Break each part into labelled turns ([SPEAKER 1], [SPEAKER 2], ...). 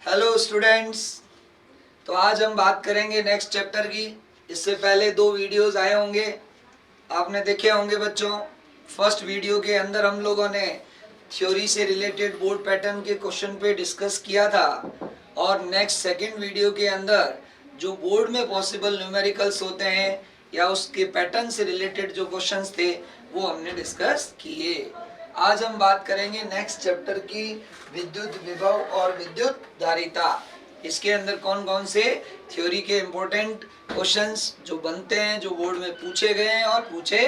[SPEAKER 1] Hello students. तो आज हम बात करेंगे नेक्स्ट चैप्टर की। इससे पहले दो वीडियोस आए होंगे, आपने देखे होंगे बच्चों। फर्स्ट वीडियो के अंदर हम लोगों ने थ्योरी से रिलेटेड बोर्ड पैटर्न के क्वेश्चन पे डिस्कस किया था, और नेक्स्ट सेकंड वीडियो के अंदर जो बोर्ड में पॉसिबल न्यूमेरिकल्स होते हैं या उसके पैटर्न से रिलेटेड जो क्वेश्चंस थे वो हमने डिस्कस किए। आज हम बात करेंगे नेक्स्ट चैप्टर की, विद्युत विभव और विद्युत धारिता। इसके अंदर कौन कौन से थ्योरी के इम्पोर्टेंट क्वेश्चंस जो बनते हैं, जो बोर्ड में पूछे गए हैं और पूछे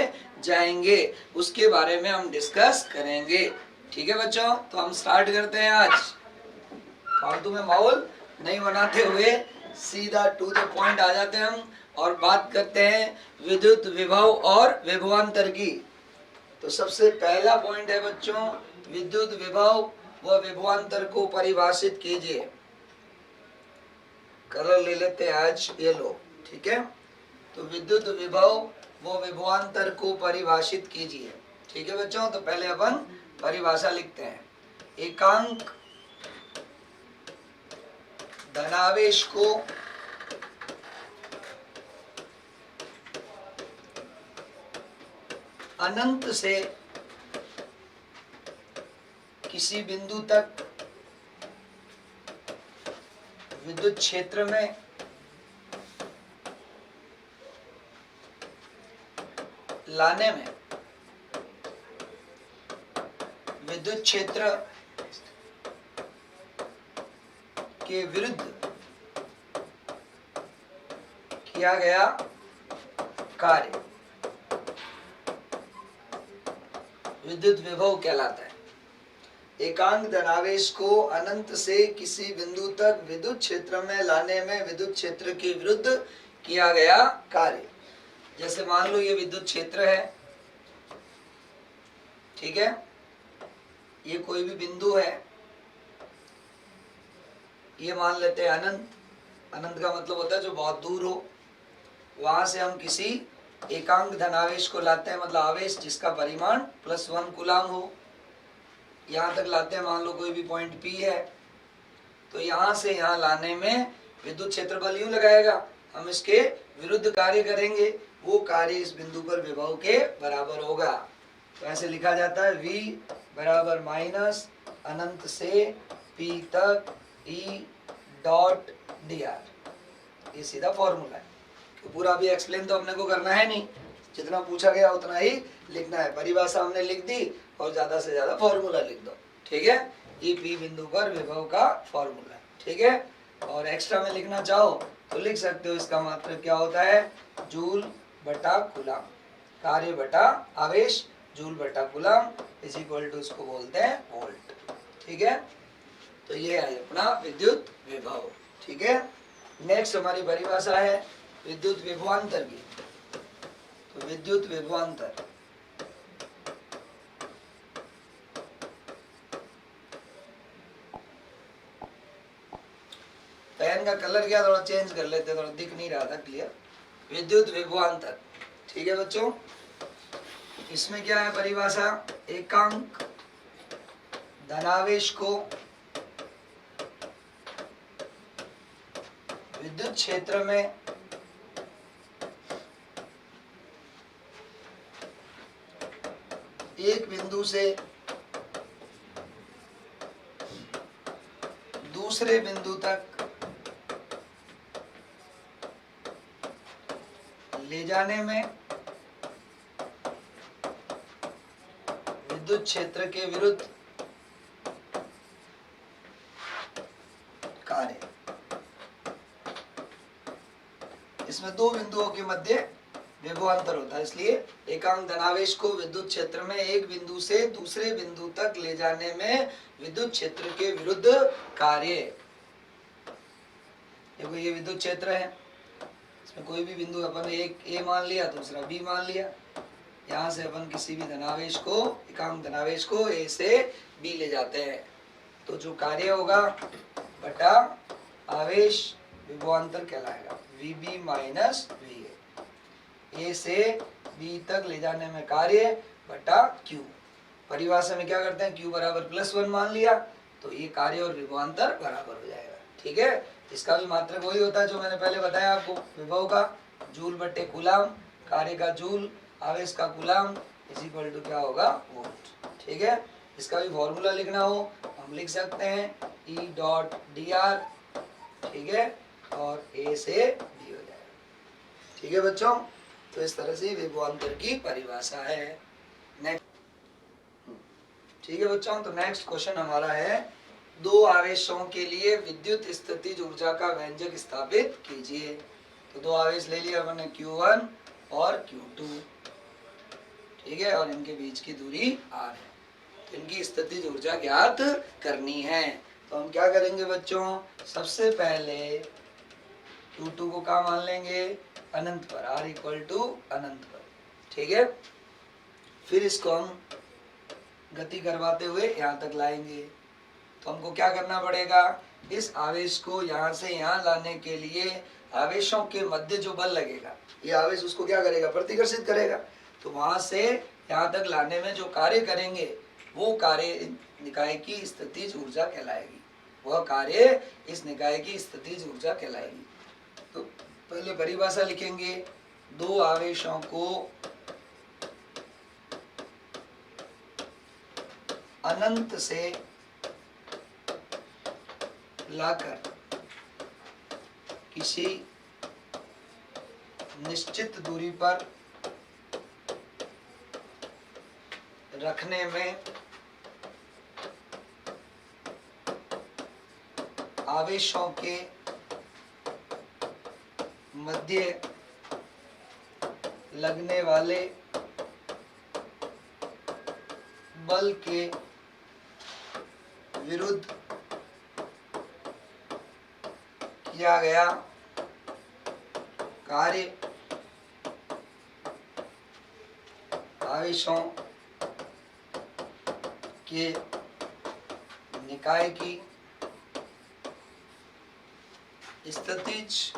[SPEAKER 1] जाएंगे, उसके बारे में हम डिस्कस करेंगे। ठीक है बच्चों, तो हम स्टार्ट करते हैं। आज फालतू में माहौल नहीं बनाते हुए सीधा टू द पॉइंट आ जाते हैं हम, और बात करते हैं विद्युत विभव और विभवांतर की। तो सबसे पहला पॉइंट है बच्चों, विद्युत विभव व विभवांतर को परिभाषित कीजिए। कलर ले लेते हैं आज, ये लो। ठीक है, तो विद्युत विभव व विभवांतर को परिभाषित कीजिए। ठीक है बच्चों, तो पहले अपन परिभाषा लिखते हैं। एकांक धनावेश को अनंत से किसी बिंदु तक विद्युत क्षेत्र में लाने में विद्युत क्षेत्र के विरुद्ध किया गया कार्य विद्युत विभव कहलाता है। एकांक धनावेश को अनंत से किसी बिंदु तक विद्युत क्षेत्र में लाने में विद्युत क्षेत्र के विरुद्ध किया गया कार्य। जैसे मान लो ये विद्युत क्षेत्र है, ठीक है, ये कोई भी बिंदु है, ये मान लेते हैं अनंत। अनंत का मतलब होता है जो बहुत दूर हो। वहां से हम किसी एकांक धनावेश को लाते हैं, मतलब आवेश जिसका परिमाण +1 कूलाम हो, यहाँ तक लाते हैं। मान लो कोई भी पॉइंट P है, तो यहाँ से यहाँ लाने में विद्युत क्षेत्र बल यूं लगाएगा, हम इसके विरुद्ध कार्य करेंगे, वो कार्य इस बिंदु पर विभव के बराबर होगा। तो ऐसे लिखा जाता है V बराबर माइनस अनंत से P तक E डॉट dr। ये सीधा फॉर्मूला है। तो पूरा भी एक्सप्लेन तो अपने को करना है नहीं, जितना पूछा गया उतना ही लिखना है। परिभाषा हमने लिख दी और ज्यादा से ज्यादा फॉर्मूला लिख दो। ठीक है, ये P बिंदु पर विभव का फॉर्मूला है। ठीक है, और एक्स्ट्रा में लिखना चाहो तो लिख सकते हो। इसका मात्रक क्या होता है, जूल बटा कूलाम, कार्य बटा आवेश, जूल बटा कूलाम इज इक्वल टू, इसको बोलते हैं वोल्ट। ठीक है, तो ये है अपना विद्युत विभव। ठीक है, नेक्स्ट हमारी परिभाषा है विद्युत विभवांतर की। तो विद्युत विभवांतर, पेन का कलर क्या थोड़ा चेंज कर लेते, थोड़ा दिख नहीं रहा था क्लियर। विद्युत विभवांतर, ठीक है बच्चों। इसमें क्या है परिभाषा, एकांक धनावेश को विद्युत क्षेत्र में एक बिंदु से दूसरे बिंदु तक ले जाने में विद्युत क्षेत्र के विरुद्ध कार्य। इसमें दो बिंदुओं के मध्य विभवांतर होता है, इसलिए एकांक धनावेश को विद्युत क्षेत्र में एक बिंदु से दूसरे बिंदु तक ले जाने में विद्युत क्षेत्र के विरुद्ध कार्य। देखो ये विद्युत क्षेत्र है, इसमें कोई भी बिंदु अपन एक A मान लिया, दूसरा B मान लिया। यहाँ से अपन किसी भी धनावेश को, एकांक धनावेश को A से B ले जाते हैं, तो जो कार्य होगा बटा आवेश विभवांतर कहलाएगा, VB माइनस VA। A से B तक ले जाने में कार्य बटा Q। परिभाषा में क्या करते हैं, Q बराबर +1 मान लिया, तो ये कार्य और विभवांतर बराबर हो जाएगा। ठीक है। इसका भी मात्रक वही होता है जो मैंने पहले बताया आपको, विभव का जूल बटे कूलाम, कार्य का जूल, आवेश का कूलाम इज इक्वल टू क्या होगा, वोल्ट। ठीक है। इसका भी फॉर्मूला लिखना हो हम लिख सकते हैं ई डॉट डी आर, ठीक है, और ए से डी हो जाएगा। ठीक है बच्चों, तो इस तरह से विभवांतर की परिभाषा है। नेक्स्ट, ठीक है बच्चों, तो नेक्स्ट क्वेश्चन हमारा है, दो आवेशों के लिए विद्युत स्थितिज ऊर्जा का व्यंजक स्थापित कीजिए। तो दो आवेश ले लिया हमने Q1 और Q2, ठीक है, और इनके बीच की दूरी R है। तो इनकी स्थितिज ऊर्जा ज्ञात करनी है। तो हम क्या करेंगे बच्चों, सबसे पहले Q2 को क्या मान लेंगे, अनंत पर, R इक्वल टू अनंत पर, ठीक है। फिर इसको हम गति करवाते हुए यहाँ तक लाएंगे। तो हमको क्या करना पड़ेगा, इस आवेश को यहाँ से यहाँ लाने के लिए आवेशों के मध्य जो बल लगेगा, ये आवेश उसको क्या करेगा, प्रतिकर्षित करेगा। तो वहां से यहाँ तक लाने में जो कार्य करेंगे वो कार्य निकाय की स्थितिज ऊर्जा कहलाएगी, वह कार्य इस निकाय की स्थितिज ऊर्जा कहलाएगी। तो पहले परिभाषा लिखेंगे, दो आवेशों को अनंत से लाकर किसी निश्चित दूरी पर रखने में आवेशों के मध्य लगने वाले बल के विरुद्ध किया गया कार्य आवेशों के निकाय की स्थितिज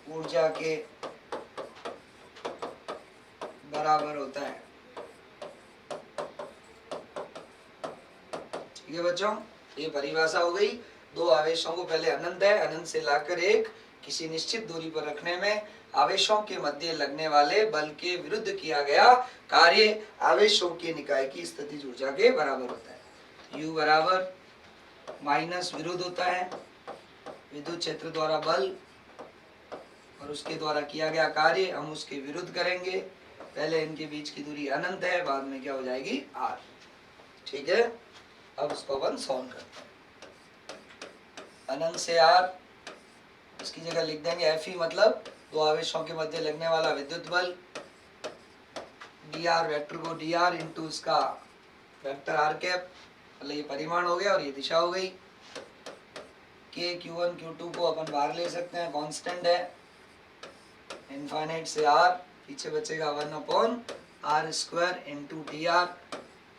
[SPEAKER 1] ऊर्जा के बराबर होता है। ठीक है बच्चों, ये परिभाषा हो गई। दो आवेशों को पहले अनंत है, अनंत से लाकर एक किसी निश्चित दूरी पर रखने में आवेशों के मध्य लगने वाले बल के विरुद्ध किया गया कार्य आवेशों के निकाय की स्थितिज ऊर्जा के बराबर होता है। U बराबर माइनस विरुद्ध होता है विद्युत क्षेत्र द्वारा बल और उसके द्वारा किया गया कार्य, हम उसके विरुद्ध करेंगे। पहले इनके बीच की दूरी अनंत है, बाद में क्या हो जाएगी, R। ठीक है, अब इसको अपन सॉल्व करते हैं। अनंत से R, इसकी जगह लिख देंगे Fe, मतलब दो आवेशों के मध्य लगने वाला विद्युत बल, dr वेक्टर को dr इंटू इसका वेक्टर r कैप, मतलब ये परिमाण हो गया और ये दिशा हो गई। k q1 q2 को अपन बाहर ले सकते हैं, कांस्टेंट है, इनफाइनाइट से r, पीछे बचेगा 1/r स्क्वायर इंटू dr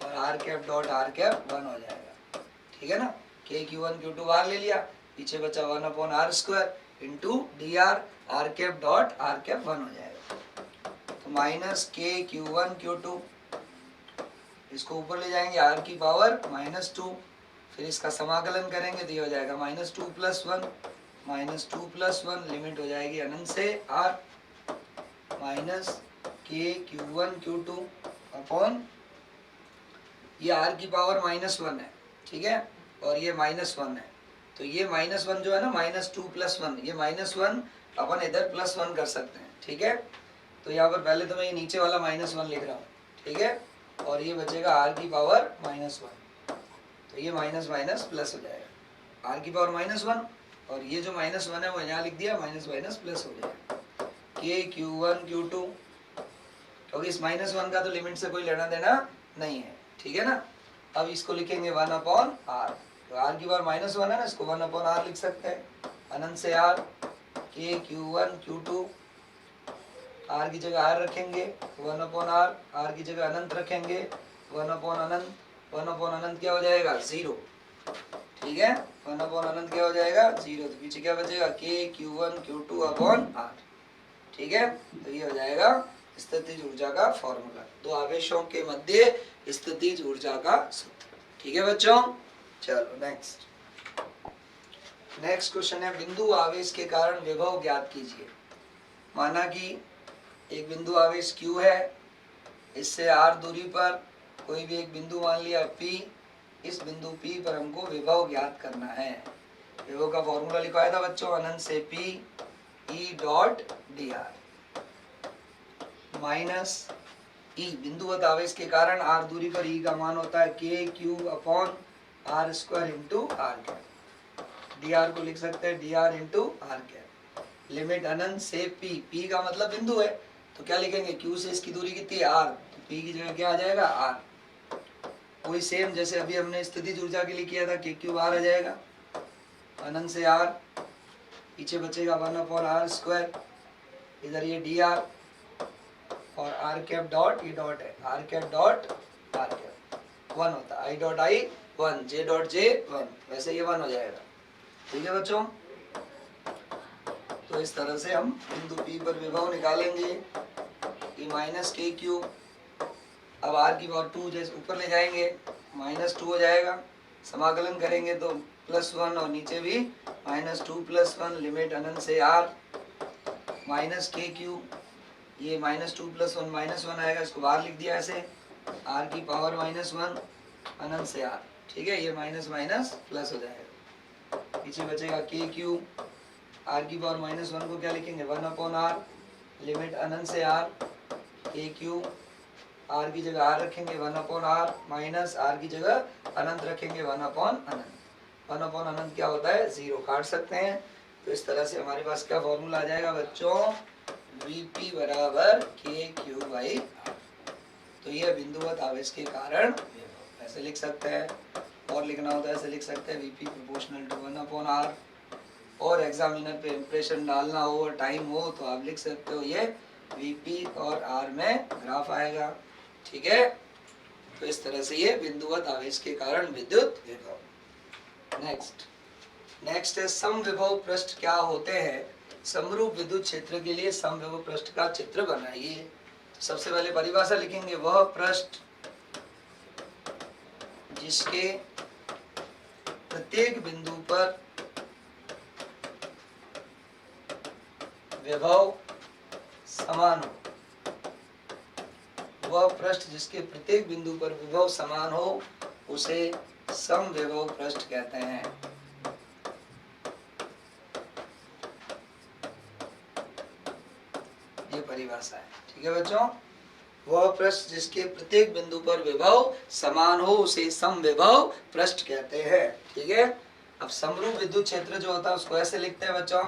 [SPEAKER 1] और r cap dot r cap 1 हो जाएगा। ठीक है ना, k q1 q2 बाहर ले लिया, पीछे बचा 1/r square into dr r cap dot r cap 1 हो जाएगा। तो माइनस k q1 q2, इसको ऊपर ले जाएंगे r की पावर -2, फिर इसका समाकलन करेंगे तो ये हो जाएगा -2 + 1, -2 + 1, लिमिट हो जाएगी अनंत से r, minus k q1 q2 upon ये r की पावर -1 है, ठीक है, और ये -1 है। तो ये -1 जो है ना, -2 + 1, ये -1 अपन इधर +1 कर सकते हैं। ठीक है, तो यहाँ पर पहले तो मैं ये नीचे वाला -1 लिख रहा हूँ, ठीक है, और ये बचेगा r की पावर -1, तो ये माइनस माइनस प्लस हो जाएगा, r की पावर -1, और ये जो -1 है वो यहाँ लिख दिया, माइनस माइनस प्लस हो जाएगा। k q1 q2, क्योंकि इस -1 का तो लिमिट से कोई लेना देना नहीं है, ठीक है ना। अब इसको लिखेंगे 1/r, तो r की पावर -1 है ना, इसको 1/r लिख सकते हैं, अनंत से r, k q1 q2, r की जगह r रखेंगे 1/r, r की जगह अनंत रखेंगे 1/अनंत, 1/अनंत क्या हो जाएगा, 0। ठीक है, 1/अनंत क्या हो जाएगा, 0। तो पीछे क्या बचेगा, k q1 q2 upon r। ठीक है, तो ये हो जाएगा स्थितिज ऊर्जा का फॉर्मूला, दो आवेशों के मध्य स्थितिज ऊर्जा का सूत्र। ठीक है बच्चों, चलो नेक्स्ट। नेक्स्ट क्वेश्चन है बिंदु आवेश के कारण विभव ज्ञात कीजिए। माना कि एक बिंदु आवेश Q है, इससे r दूरी पर कोई भी एक बिंदु मान लिया P, इस बिंदु P पर हमको विभव ज्ञात करना है। विभव का फॉर्मूला लिखवाया था बच्चों, अनंत से P E dot dr minus E बिंदुवत आवेश के कारण r दूरी पर E का मान होता है k q upon r square into r cap. dr को लिख सकते हैं dr into r cap. Limit अनंत से P, P का मतलब बिंदु है तो क्या लिखेंगे, Q से इसकी दूरी कितनी है r, तो P की जगह क्या आ जाएगा r। वही सेम जैसे अभी हमने स्थितिज ऊर्जा के लिए किया था, k क्यूब r आ जाएगा अनंत से r, पीछे बचेगा 1 अपॉन r स्क्वायर, इधर ये dr और r cap dot E dot है, r cap dot r cap 1 होता है, i dot i 1, j dot j 1, वैसे ये 1 हो जाएगा। ठीक है बच्चों, तो इस तरह से हम बिंदु P पर विभव निकालेंगे, e माइनस के क्यू, अब r की पावर 2 जैसे ऊपर ले जाएंगे -2 हो जाएगा, समाकलन करेंगे तो +1 और नीचे भी -2 + 1, लिमिट अनंत से r माइनस के क्यू, ये -2 + 1 -1 आएगा, इसको बाहर लिख दिया ऐसे, r की पावर -1 अनंत से r। ठीक है, ये माइनस माइनस प्लस हो जाएगा, पीछे बचेगा के क्यू, r की पावर -1 को क्या लिखेंगे 1 अपॉन r, लिमिट अनंत से r, के क्यू, r की जगह r रखेंगे 1 अपॉन r, माइनस r की जगह अनंत रखेंगे 1 अपॉन अनंत। 1 अपॉन अनंत क्या होता है, 0 काट सकते हैं। तो इस तरह से हमारे पास क्या फॉर्मूला आ जाएगा बच्चों, Vp बराबर के क्यू बाई r। तो ये बिंदुवत आवेश के कारण ऐसे लिख सकते हैं, और लिखना होता है ऐसे लिख सकते हैं Vp proportional to 1 upon r, और एग्जामिनर पे इंप्रेशन डालना हो और टाइम हो तो आप लिख सकते हो ये Vp और r में ग्राफ आएगा। ठीक है, तो इस तरह से ये बिंदुवत आवेश के कारण विद्युत विभव। नेक्स्ट है समविभव पृष्ठ क्या होते हैं। समरूप विद्युत क्षेत्र के लिए समविभव पृष्ठ का चित्र बनाइए। सबसे पहले परिभाषा लिखेंगे, वह पृष्ठ जिसके प्रत्येक बिंदु पर विभव समान हो, वह पृष्ठ जिसके प्रत्येक बिंदु पर विभव समान हो उसे समविभव पृष्ठ कहते हैं। ये परिभाषा है। ठीक है बच्चों, वह पृष्ठ जिसके प्रत्येक बिंदु पर विभव समान हो उसे समविभव पृष्ठ कहते हैं। ठीक है, अब समरूप विद्युत क्षेत्र जो होता है उसको ऐसे लिखते हैं बच्चों,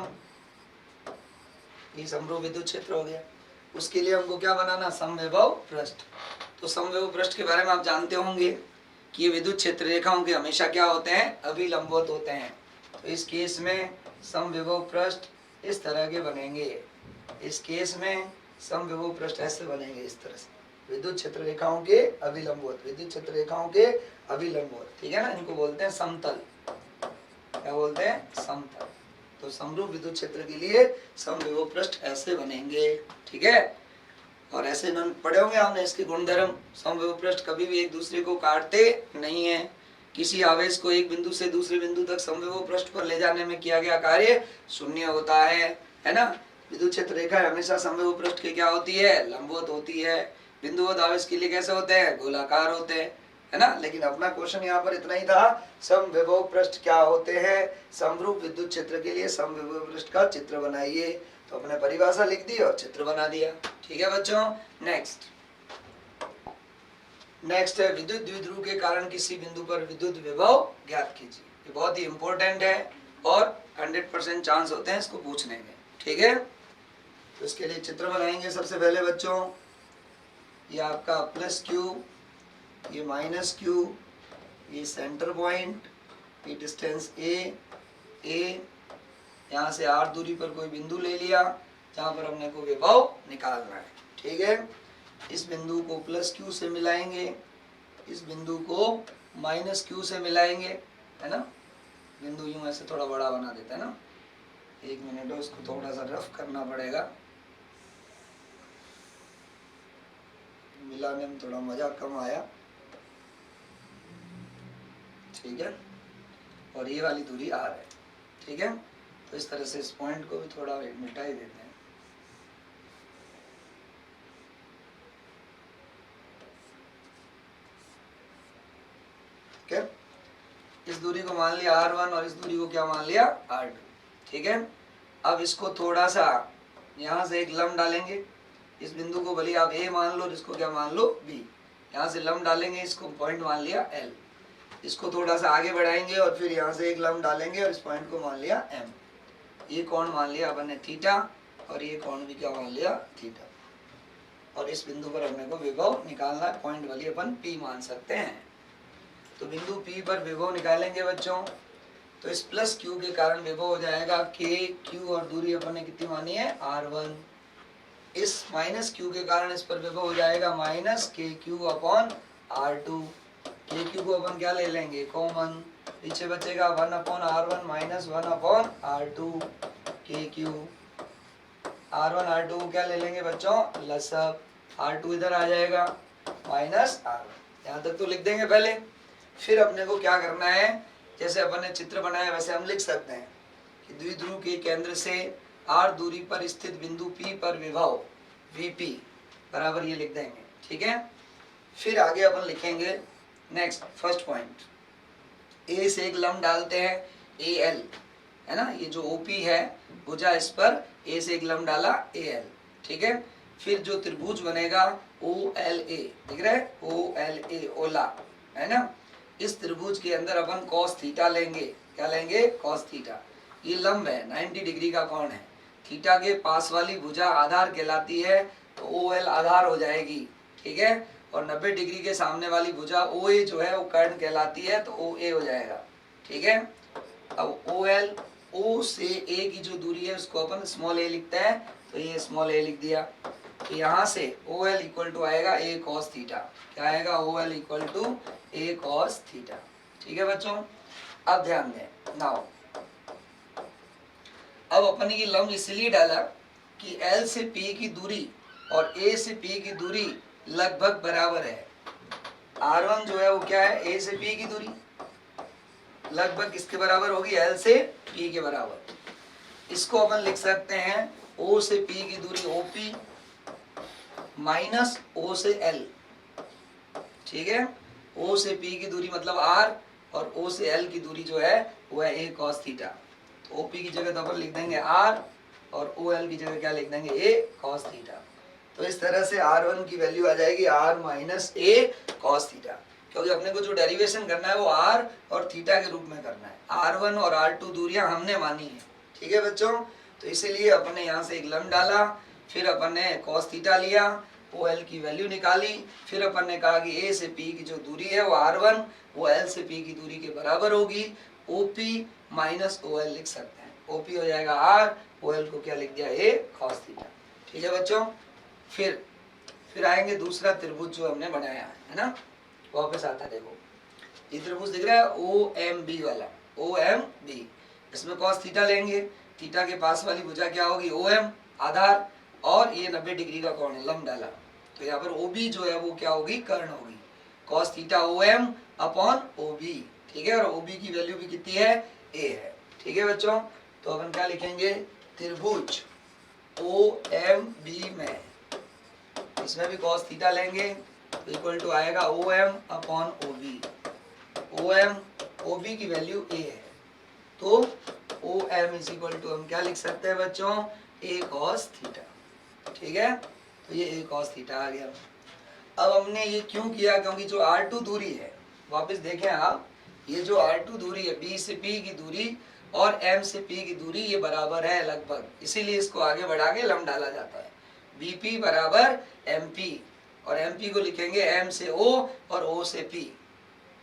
[SPEAKER 1] ये समरूप विद्युत क्षेत्र हो गया, उसके लिए हमको क्या बनाना, समविभव पृष्ठ। तो समविभव पृष्ठ के बारे में आप जानते होंगे कि ये विद्युत क्षेत्र रेखाओं के हमेशा क्या होते हैं, अभिलंबवत होते हैं। तो इस केस में समविभव पृष्ठ इस तरह के बनेंगे, इस केस में समविभव पृष्ठ ऐसे बनेंगे, इस तरह से विद्युत क्षेत्र रेखाओं के अभिलंबवत, विद्युत क्षेत्र रेखाओं के अभिलंबवत। ठीक है ना, इनको बोलते हैं समतल। क्या बोलते हैं, समतल। तो समरूप विद्युत क्षेत्र के लिए समविभव पृष्ठ ऐसे बनेंगे। ठीक है, और ऐसे पढ़े होंगे हमने इसके गुणधर्म। समविभव पृष्ठ कभी भी एक दूसरे को काटते नहीं है। किसी आवेश को एक बिंदु से दूसरे बिंदु तक समविभव पृष्ठ पर ले जाने में किया गया कार्य शून्य होता है ना। विद्युत क्षेत्र रेखा हमेशा समविभव पृष्ठ के क्या होती है, लंबवत होती है। बिंदुवत आवेश के लिए कैसे होते हैं, गोलाकार होते हैं, है ना। लेकिन अपना क्वेश्चन यहाँ पर इतना ही था, समविभव पृष्ठ क्या होते हैं, समरूप विद्युत क्षेत्र के लिए समविभव पृष्ठ का चित्र बनाइए। तो अपने परिभाषा लिख दी और चित्र बना दिया। ठीक है बच्चों, नेक्स्ट है विद्युत द्विध्रुव के कारण किसी बिंदु पर विद्युत विभव ज्ञात कीजिए। ये बहुत ही इंपॉर्टेंट है और 100% चांस होते हैं इसको पूछने के। ठीक है, तो इसके लिए चित्र बनाएंगे। सबसे पहले बच्चों, ये आपका +q, ये -q, ये सेंटर पॉइंट, ये डिस्टेंस a, यहाँ से r दूरी पर कोई बिंदु ले लिया जहाँ पर हमने को विभव निकालना है। ठीक है, इस बिंदु को +q से मिलाएंगे, इस बिंदु को -q से मिलाएंगे, है ना। बिंदु यूं ऐसे थोड़ा बड़ा बना देते हैं ना, 1 मिनट, उसको थोड़ा सा रफ करना पड़ेगा, मिलाने में थोड़ा मजा कम आया। ठीक है, और ये वाली दूरी r है। ठीक है, तो इस तरह से इस पॉइंट को भी थोड़ा मिटा ही देते हैं। ठीक है, इस दूरी को मान लिया r1 और इस दूरी को क्या मान लिया r2। ठीक है, अब इसको थोड़ा सा यहाँ से एक लंब डालेंगे, इस बिंदु को भले आप a मान लो, इसको क्या मान लो b, यहाँ से लंब डालेंगे, इसको पॉइंट मान लिया l, इसको थोड़ा सा आगे बढ़ाएंगे और फिर यहाँ से एक लंब डालेंगे और इस पॉइंट को मान लिया m। ये कोण मान लिया अपन ने थीटा और ये कोण भी क्या मान लिया थीटा, और इस बिंदु पर अपने को विभव निकालना है, पॉइंट वाली अपन P मान सकते हैं। तो बिंदु P पर विभव निकालेंगे बच्चों, तो इस प्लस Q के कारण विभव हो जाएगा K Q और दूरी अपन ने कितनी मानी है R1। इस माइनस Q के कारण इस पर विभव हो जाएगा minus KQ upon R2। KQ को अपन क्या ले लेंगे कॉमन, पीछे बचेगा 1 upon R1 minus 1 upon R2 KQ। R1 R2 को क्या ले लेंगे बच्चों लसअ, R2 इधर आ जाएगा माइनस R1, यहाँ तक तो लिख देंगे पहले। फिर अपने को क्या करना है, जैसे अपन ने चित्र बनाया वैसे हम लिख सकते हैं कि द्विध्रुव के केंद्र से R दूरी पर स्थित बिंदु P पर विभव VP बराबर ये लिख देंगे। ठीक है, फिर आगे अपन लिखेंगे नेक्स्ट फर्स्ट पॉइंट, A से एक लंब डालते हैं AL, है ना, ये जो OP है भुजा, इस पर A से एक लंब डाला AL। ठीक है, फिर जो त्रिभुज बनेगा OLA, दिख रहा है OLA ओला, है ना, इस त्रिभुज के अंदर अपन cos थीटा लेंगे, क्या लेंगे cos थीटा। ये लंब है 90 डिग्री का कोण है, थीटा के पास वाली भुजा आधार कहलाती है, तो OL आधार हो जाएगी। ठीक है, और 90 डिग्री के सामने वाली भुजा OA जो है वो कर्ण कहलाती है, तो OA हो जाएगा। ठीक है, अब OL O से A की जो दूरी है उसको अपन स्मॉल a लिखते हैं, तो ये स्मॉल a लिख दिया। तो यहाँ से OL इक्वल टू आएगा A cos थीटा, क्या आएगा OL equal to A cos theta. ठीक है बच्चों, अब ध्यान दें नाउ, अब अपन ने ये लंब इसलिए डाला कि L से P की दूरी और A से P की दूरी लगभग बराबर है। R1 जो है वो क्या है A से P की दूरी लगभग किसके बराबर होगी L से P के बराबर। इसको अपन लिख सकते हैं O से P की दूरी OP माइनस O से L। ठीक है, O से P की दूरी मतलब R और O से L की दूरी जो है वो है A cos थीटा। तो OP की जगह तो अपन लिख देंगे R और OL की जगह क्या लिख देंगे A cos थीटा। तो इस तरह से R1 की वैल्यू आ जाएगी R minus A cos theta, क्योंकि अपने को जो डेरिवेशन करना है वो R और थीटा के रूप में करना है। R1 और R2 दूरियां हमने मानी है। ठीक है बच्चों, तो इसीलिए अपन ने यहाँ से एक लंब डाला, फिर अपन ने cos थीटा लिया, OL की वैल्यू निकाली, फिर अपन ने कहा कि A से P की जो दूरी है वो R1 वो L से P की दूरी के बराबर होगी। OP माइनस OL लिख सकते हैं, OP हो जाएगा R, OL को क्या लिख दिया A cos थीटा। ठीक है बच्चों, फिर आएंगे दूसरा त्रिभुज जो हमने बनाया है ना, वापस आता है। देखो ये त्रिभुज दिख रहा है OMB वाला, OMB, इसमें cos थीटा लेंगे, थीटा के पास वाली भुजा क्या होगी OM आधार, और ये 90 डिग्री का कोण है, लंब डाला, तो यहाँ पर OB जो है वो क्या होगी कर्ण होगी, cos theta OM upon OB। ठीक है, और OB की वैल्यू भी कितनी है A है। ठीक है बच्चों, तो अपन क्या लिखेंगे त्रिभुज OMB में, इसमें भी cos थीटा लेंगे तो इक्वल टू आएगा OM upon OB। OM OB की वैल्यू A है, तो OM इज इक्वल टू हम क्या लिख सकते हैं बच्चों A cos थीटा। ठीक है, तो ये A cos थीटा आ गया। अब हमने ये क्यों किया, क्योंकि जो R2 दूरी है, वापस देखें आप, ये जो R2 दूरी है B से P की दूरी और M से P की दूरी ये बराबर है लगभग, इसीलिए इसको आगे बढ़ा के लंब डाला जाता है। BP बराबर MP, और MP को लिखेंगे M से O और O से P।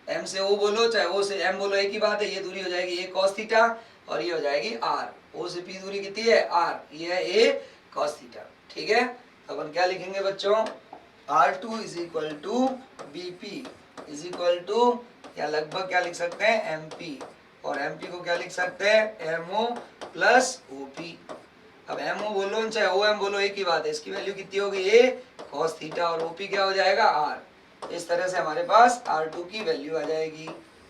[SPEAKER 1] M से O बोलो चाहे O से M बोलो एक ही बात है, ये दूरी हो जाएगी A cos थीटा और ये हो जाएगी R। O से P दूरी कितनी है R, ये है A cos थीटा। ठीक है, तो अपन क्या लिखेंगे बच्चों R2 is equal to BP is equal to, या लगभग क्या लिख सकते हैं MP, और MP को क्या लिख सकते हैं MO प्लस OP। अब MO बोलो चाहे OM बोलो एक ही बात है, इसकी वैल्यू कितनी होगी A cos थीटा और OP क्या हो जाएगा R। इस तरह से हमारे पास R2 की वैल्यू आ जाएगी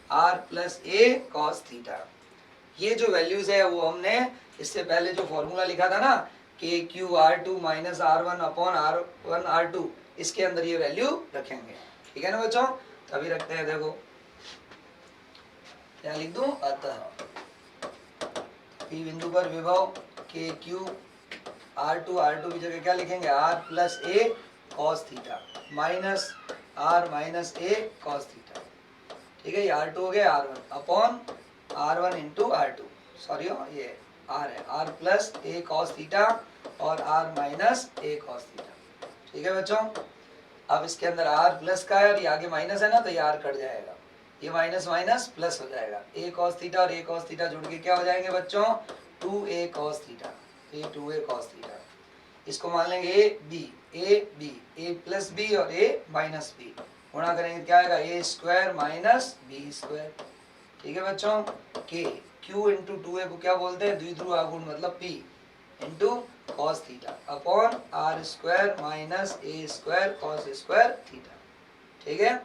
[SPEAKER 1] R plus A cos theta. ये जो वैल्यूज है वो हमने इससे पहले जो फॉर्मूला लिखा था ना K Q R two minus R one upon R one R two, इसके अंदर ये वैल्यू रखेंगे। ठीक है ना बच्चों, तभी रखते हैं। देखो क्या लिख दूं, अतः पी बिंदु पर विभव के क्यू आर टू की जगह क्या लिखेंगे, R plus A cos theta minus R minus A cos theta. ठीक है, ये आर टू हो गया, R one upon R one into R two, sorry ये आर है, R plus A cos theta और R minus A cos theta. ठीक है बच्चों, अब इसके अंदर आर प्लस का है और ये आगे माइनस है ना, तो ये आर कट जाएगा, ये माइनस माइनस प्लस हो जाएगा, ए कॉस थीटा और ए कॉस थीटा जुड़ के क्या हो जाएंगे बच्चों, 2a कॉस थीटा, ये 2a कॉस थीटा। इसको मान लेंगे ए प्लस बी और ए माइनस बी, गुणा करेंगे क्या आएगा, ए स्क्वायर माइनस बी स्क्वायर। ठीक है बच्चों, के क्यू इंटू 2a को क्या बोलते हैं, द्विध्रुव आघूर्ण मतलब p into cos theta upon R square minus A square cos square theta. ठीक है,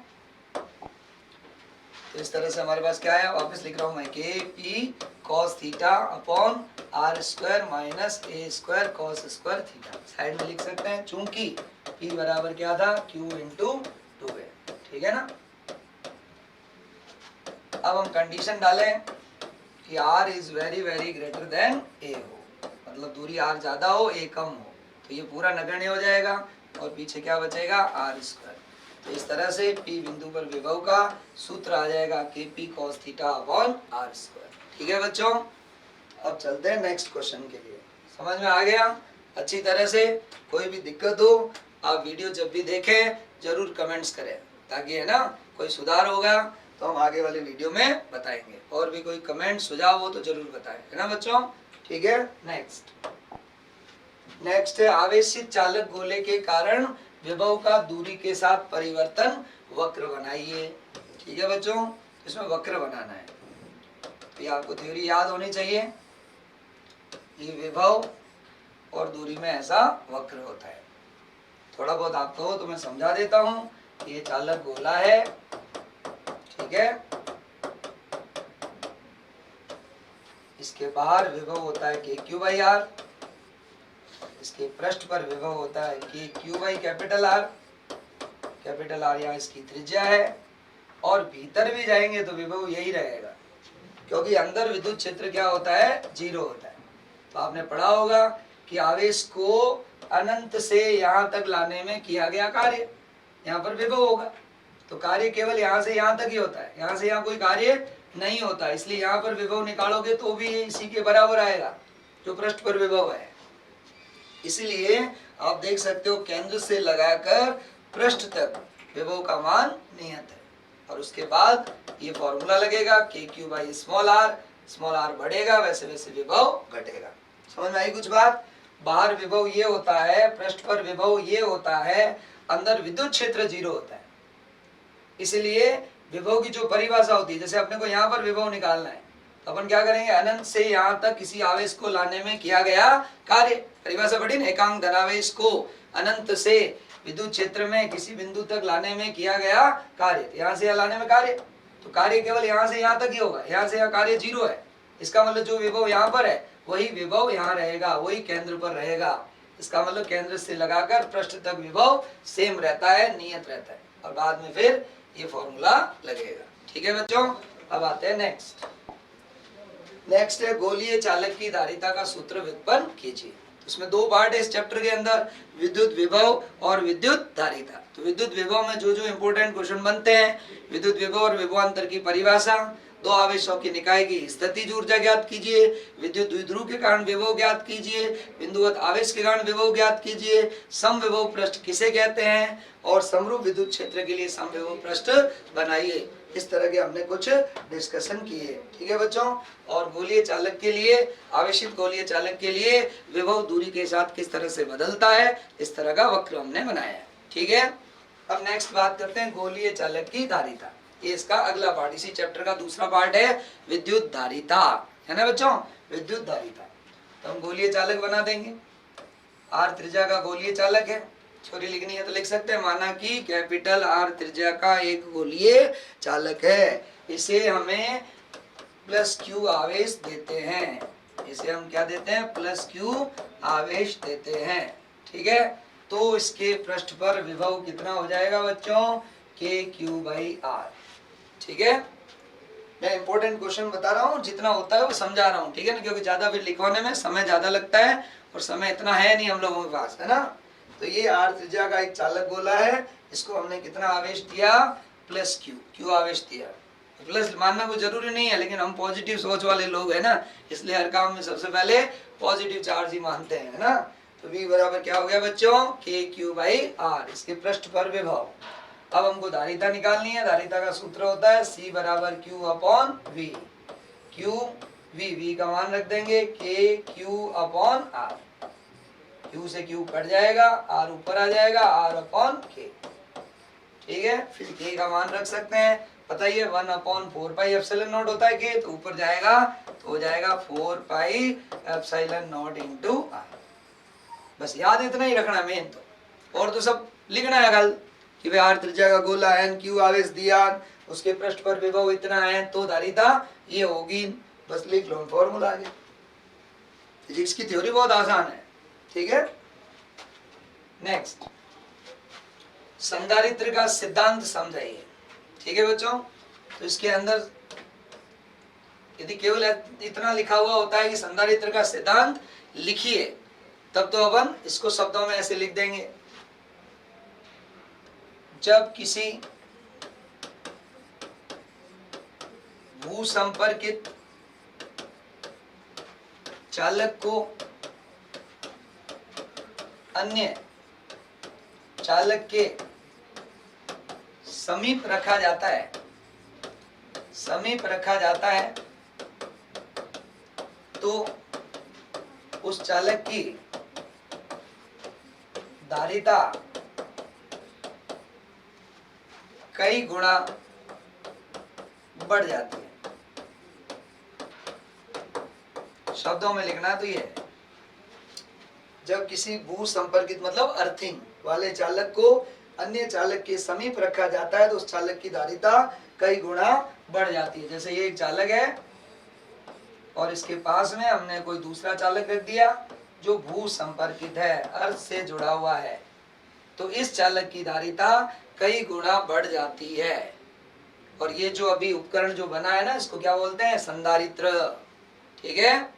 [SPEAKER 1] तो इस तरह से हमारे पास क्या है, वापस लिख रहा हूं मैं, K P cos theta upon R square minus A square cos square theta. Side में लिख सकते हैं, चूंकि पी बराबर क्या था, क्यू इंटू 2a। ठीक है ना, अब हम कंडीशन डालें कि r is very very greater than a हो, मतलब दूरी r ज्यादा हो a कम हो, तो ये पूरा नगण्य हो जाएगा और पीछे क्या बचेगा, r स्क्वायर। तो इस तरह से P बिंदु पर विभव का सूत्र आ जाएगा के P cos theta upon r square. ठीक है बच्चों, अब चलते हैं नेक्स्ट क्वेश्चन के लिए। समझ में आ गया अच्छी तरह से? कोई भी दिक्कत हो आप वीडियो जब भी देखें जरूर कमेंट्स करें, ताकि है ना कोई सुधार होगा तो हम आगे वाले वीडियो में बताएंगे। और भी कोई कमेंट सुझाव हो तो जरूर बताएं, है ना बच्चों। ठीक है, नेक्स्ट है आवेशित चालक गोले के कारण विभव का दूरी के साथ परिवर्तन वक्र बनाइए। ठीक है बच्चों, इसमें वक्र बनाना है, तो ये आपको थ्योरी याद होनी चाहिए। ये विभव और दूरी में ऐसा वक्र होता है, थोड़ा बहुत आपको हो तो मैं समझा देता हूँ। ये चालक गोला है, ठीक है, इसके बाहर विभव होता है के क्यू बाई आर, इसके पृष्ठ पर विभव होता है के क्यू बाई कैपिटल आर यहाँ इसकी त्रिज्या है, और भीतर भी जाएंगे तो विभव यही रहेगा, क्योंकि अंदर विद्युत क्षेत्र क्या होता है, 0 होता है। तो आपने पढ़ा होगा कि आवेश को अनंत से यहाँ तक लाने में किया गया कार्य, यहाँ पर विभव होगा, तो कार्य केवल यहाँ से यहाँ तक ही होता है, यहाँ से यहाँ कोई कार्य नहीं होता। इसलिए यहाँ पर विभव निकालोगे तो भी इसी के बराबर आएगा जो पृष्ठ पर विभव है। इसलिए आप देख सकते हो केंद्र से लगाकर पृष्ठ तक विभव का मान नियत है, और उसके बाद ये फॉर्मूला लगेगा के क्यू बाई स्मॉल आर बढ़ेगा वैसे वैसे विभव घटेगा। समझ में आई कुछ बात? बाहर विभव ये होता है, पृष्ठ पर विभव ये होता है, अंदर विद्युत क्षेत्र 0 होता है। इसलिए विभव की जो परिभाषा होती है, जैसे अपने को यहाँ पर विभव निकालना है तो अपन क्या करेंगे, अनंत से यहाँ तक किसी आवेश को लाने में किया गया कार्य, परिभाषा पढ़ी ना, एकांक धनावेश को अनंत से विद्युत क्षेत्र में किसी बिंदु तक लाने में किया गया कार्य, यहाँ से यहाँ लाने में कार्य, तो कार्य केवल यहाँ से यहाँ तक ही होगा, यहाँ से यहाँ कार्य 0 है। इसका मतलब जो विभव यहाँ पर है वही विभव यहाँ रहेगा, वही केंद्र पर रहेगा। इसका मतलब केंद्र से लगाकर पृष्ठ तक विभव सेम रहता है, नियत रहता है, और बाद में फिर ये फॉर्मूला लगेगा। ठीक है बच्चों, अब आते हैं नेक्स्ट है गोलीय चालक की धारिता का सूत्र व्युत्पन्न कीजिए। इसमें 2 पार्ट है इस चैप्टर के अंदर, विद्युत विभव और विद्युत धारिता। तो विद्युत विभव में जो जो इंपोर्टेंट क्वेश्चन बनते हैं, विद्युत विभव और विभवांतर की परिभाषा, 2 आवेशों की निकाय की स्थितिज ऊर्जा ज्ञात कीजिए, विद्युत द्विध्रुव के कारण विभव ज्ञात कीजिए, बिंदुवत आवेश के कारण विभव ज्ञात कीजिए, समविभव पृष्ठ किसे कहते हैं, और समरूप विद्युत क्षेत्र के लिए समविभव पृष्ठ बनाइए। इस तरह के हमने कुछ डिस्कशन किए। ठीक है बच्चों, और गोलीय चालक के लिए, आवेशित गोलीय चालक के लिए विभव दूरी के साथ किस तरह से बदलता है, इस तरह का वक्र हमने बनाया है। ठीक है, अब नेक्स्ट बात करते हैं गोलीय चालक की धारिता। ये इसका अगला पार्ट, इसी चैप्टर का दूसरा पार्ट है विद्युत धारिता, है ना बच्चों, विद्युत धारिता। तो हम गोलीय चालक बना देंगे, आर त्रिज्या का गोलीय चालक है, छोरी लिखनी है तो लिख सकते हैं, माना कि कैपिटल आर त्रिज्या का एक गोलीय चालक है। इसे हमें प्लस क्यू आवेश देते हैं। इसे हम क्या देते हैं? प्लस क्यू आवेश देते हैं। ठीक है, तो इसके पृष्ठ पर विभव कितना हो जाएगा बच्चों? के क्यू बाई आर। ठीक है, मैं इंपॉर्टेंट क्वेश्चन बता रहा हूँ, जितना होता है वो समझा रहा हूँ। ठीक है ना, क्योंकि ज्यादा फिर लिखवाने में समय ज्यादा लगता है और समय इतना है नहीं हम लोगों के पास, है ना। तो ये आर त्रिज्या का एक चालक गोला है, इसको हमने कितना आवेश दिया? प्लस क्यू, क्यू आवेश दिया। प्लस मानना कोई जरूरी नहीं है, लेकिन हम पॉजिटिव सोच वाले लोग है ना, इसलिए हर काम में सबसे पहले पॉजिटिव चार्ज ही मानते हैं, है ना। तो V बराबर क्या हो गया बच्चों? के क्यू बाई आर, इसके पृष्ठ पर विभव। अब हमको धारिता निकालनी है। धारिता का सूत्र होता है C बराबर Q upon V। Q V का मान रख देंगे K Q upon R। Q से Q कट जाएगा, R ऊपर आ जाएगा, R अपॉन K। ठीक है, फिर K का मान रख सकते हैं, पता ही है 1 अपॉन 4 पाई एप्सिलॉन नॉट होता है K, तो ऊपर जाएगा तो हो जाएगा 4 pi epsilon nought into R। बस याद इतना ही रखना मेन, तो और तो सब लिखना है कल कि भाई आर त्रिज्या का गोला है, क्यू आवेश दिया, उसके पृष्ठ पर विभव इतना है, तो धारिता ये होगी। बस लिख लो फॉर्मूला आगे। फिजिक्स की थ्योरी बहुत आसान है। ठीक है, नेक्स्ट संधारित्र का सिद्धांत समझाइए। ठीक है बच्चों, तो इसके अंदर यदि केवल इतना लिखा हुआ होता है कि संधारित्र का सिद्धांत लिखिए, तब तो अपन इसको शब्दों में ऐसे लिख देंगे। जब किसी भूसंपर्कित चालक को अन्य चालक के समीप रखा जाता है, तो उस चालक की धारिता कई गुणा बढ़ जाती है। शब्दों में लिखना तो ये है, जब किसी भू संपर्कित मतलब अर्थिंग वाले चालक को अन्य चालक के समीप रखा जाता है, तो उस चालक की धारिता कई गुणा बढ़ जाती है। जैसे ये एक चालक है और इसके पास में हमने कोई दूसरा चालक रख दिया जो भू संपर्कित है, अर्थ से जुड़ा हुआ है, तो इस चालक की धारिता कई गुणा बढ़ जाती है। और ये जो अभी उपकरण जो बना है ना, इसको क्या बोलते हैं? संधारित्र। ठीक है,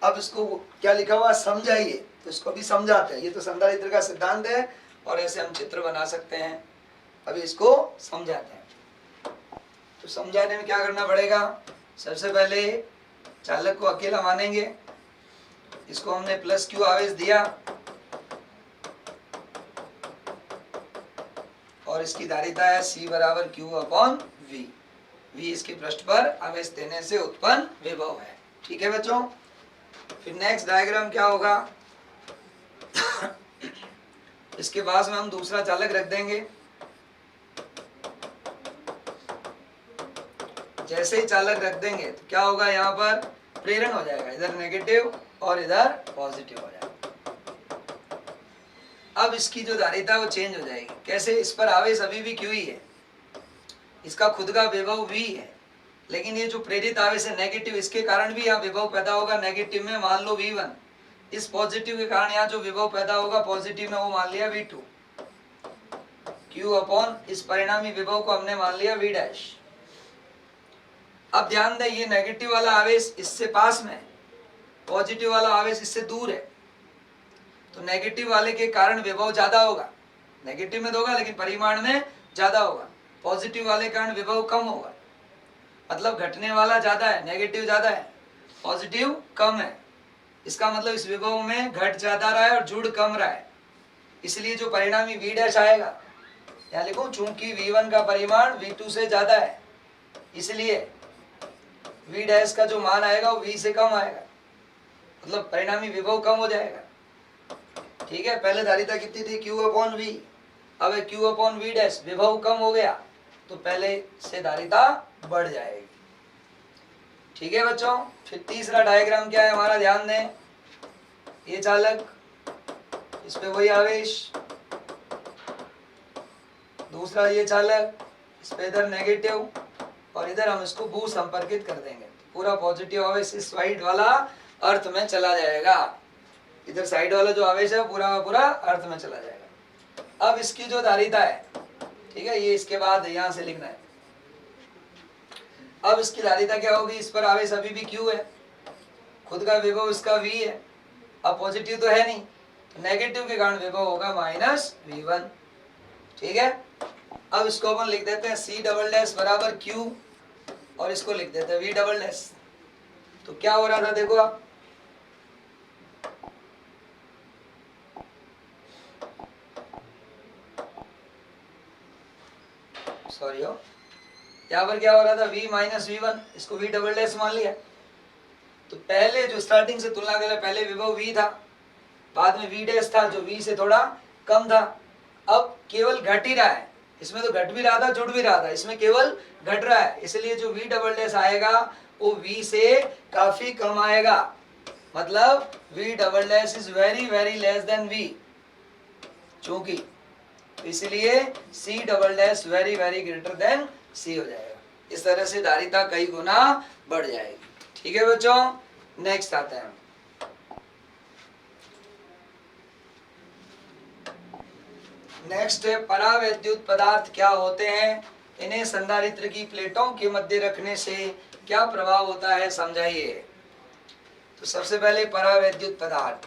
[SPEAKER 1] अब इसको क्या लिखा हुआ समझाइए, तो इसको भी समझाते हैं। ये तो संधारित्र का सिद्धांत है और ऐसे हम चित्र बना सकते हैं। अभी इसको समझाते हैं। तो समझाने में क्या करना पड़ेगा? सबसे पहले चालक को अकेला मानेंगे, इसको हमने प्लस क्यू आवेश दिया और इसकी धारिता है C बराबर Q अपॉन V। V इसके पृष्ठ पर आवेश देने से उत्पन्न विभव है। ठीक है बच्चों, फिर नेक्स्ट डायग्राम क्या होगा? इसके पास में हम दूसरा चालक रख देंगे। जैसे ही चालक रख देंगे तो क्या होगा? यहाँ पर प्रेरण हो जाएगा, इधर नेगेटिव और इधर पॉजिटिव हो जाएगा। अब इसकी जो धारिता है वो चेंज हो जाएगी। कैसे? इस पर आवेश अभी भी Q ही है, इसका खुद का विभव V है, लेकिन ये जो प्रेरित आवेश है नेगेटिव, इसके कारण भी यहाँ विभव पैदा होगा नेगेटिव में, मान लो V1। इस पॉजिटिव के कारण यहाँ जो विभव पैदा होगा पॉजिटिव में, वो मान लिया V2। Q अपॉन इस परिणामी विभव को हमने मान लिया V डैश। अब ध्यान दें, ये नेगेटिव वाला आवेश इससे पास में, पॉजिटिव वाला आवेश इससे दूर है, तो नेगेटिव वाले के कारण विभव ज्यादा होगा। नेगेटिव में होगा लेकिन परिमाण में ज्यादा होगा, पॉजिटिव वाले कारण विभव कम होगा। मतलब घटने वाला ज्यादा है, नेगेटिव ज्यादा है, पॉजिटिव कम है। इसका मतलब इस विभव में घट ज्यादा रहा है और जुड़ कम रहा है, इसलिए जो परिणामी V डैश आएगा, यहाँ लिखो चूंकि V1 का परिमाण V2 से ज्यादा है, इसलिए V डैश का जो मान आएगा वो V से कम आएगा, मतलब परिणामी विभव कम हो जाएगा। ठीक है, पहले धारिता कितनी थी? Q upon V। अब Q अपॉन V डैश, विभव कम हो गया तो पहले से धारिता बढ़ जाएगी। ठीक है बच्चों, फिर तीसरा डायग्राम क्या है हमारा? ध्यान दें, ये चालक, इस पे वही आवेश, दूसरा ये चालक, इस पे इधर नेगेटिव और इधर हम इसको भू संपर्कित कर देंगे। पूरा पॉजिटिव आवेश इस साइड वाला अर्थ में चला जाएगा, इधर साइड वाला जो आवेश है पूरा का पूरा अर्थ में चला जाएगा। अब इसकी जो धारिता है, ठीक है, ये इसके बाद यहां से लिखना है। अब इसकी धारिता क्या होगी, इस पर आवेश अभी भी Q है, खुद का विभव इसका V है, अब पॉजिटिव तो है नहीं, तो नेगेटिव के कारण विभव होगा -V1, ठीक है। अब इसको अपन लिख देते हैं C डबल डैश बराबर Q और इसको लिख देते हैं V डबल डैश। तो क्या हो रहा था देखो आप, सॉरी हो, यहाँ पर क्या हो रहा था V माइनस V1, इसको V डबल डैश मान लिया। तो पहले जो स्टार्टिंग से तुलना करें, पहले विभव V था, बाद में V डैश था जो V से थोड़ा कम था, अब केवल घट ही रहा है, इसमें तो घट भी रहा था जुड़ भी रहा था, इसमें केवल घट रहा है, इसलिए जो V डबल डैश आएगा वो V से काफी कम आएगा, मतलब V double dash is very very less than V, चूंकि इसलिए C double dash very very greater than C हो जाएगा। इस तरह से धारिता कई गुना बढ़ जाएगी, ठीक है बच्चों। नेक्स्ट आते हैं, नेक्स्ट है परावैद्युत पदार्थ क्या होते हैं, इन्हें संधारित्र की प्लेटों के मध्य रखने से क्या प्रभाव होता है, समझाइए। तो सबसे पहले परावैद्युत पदार्थ,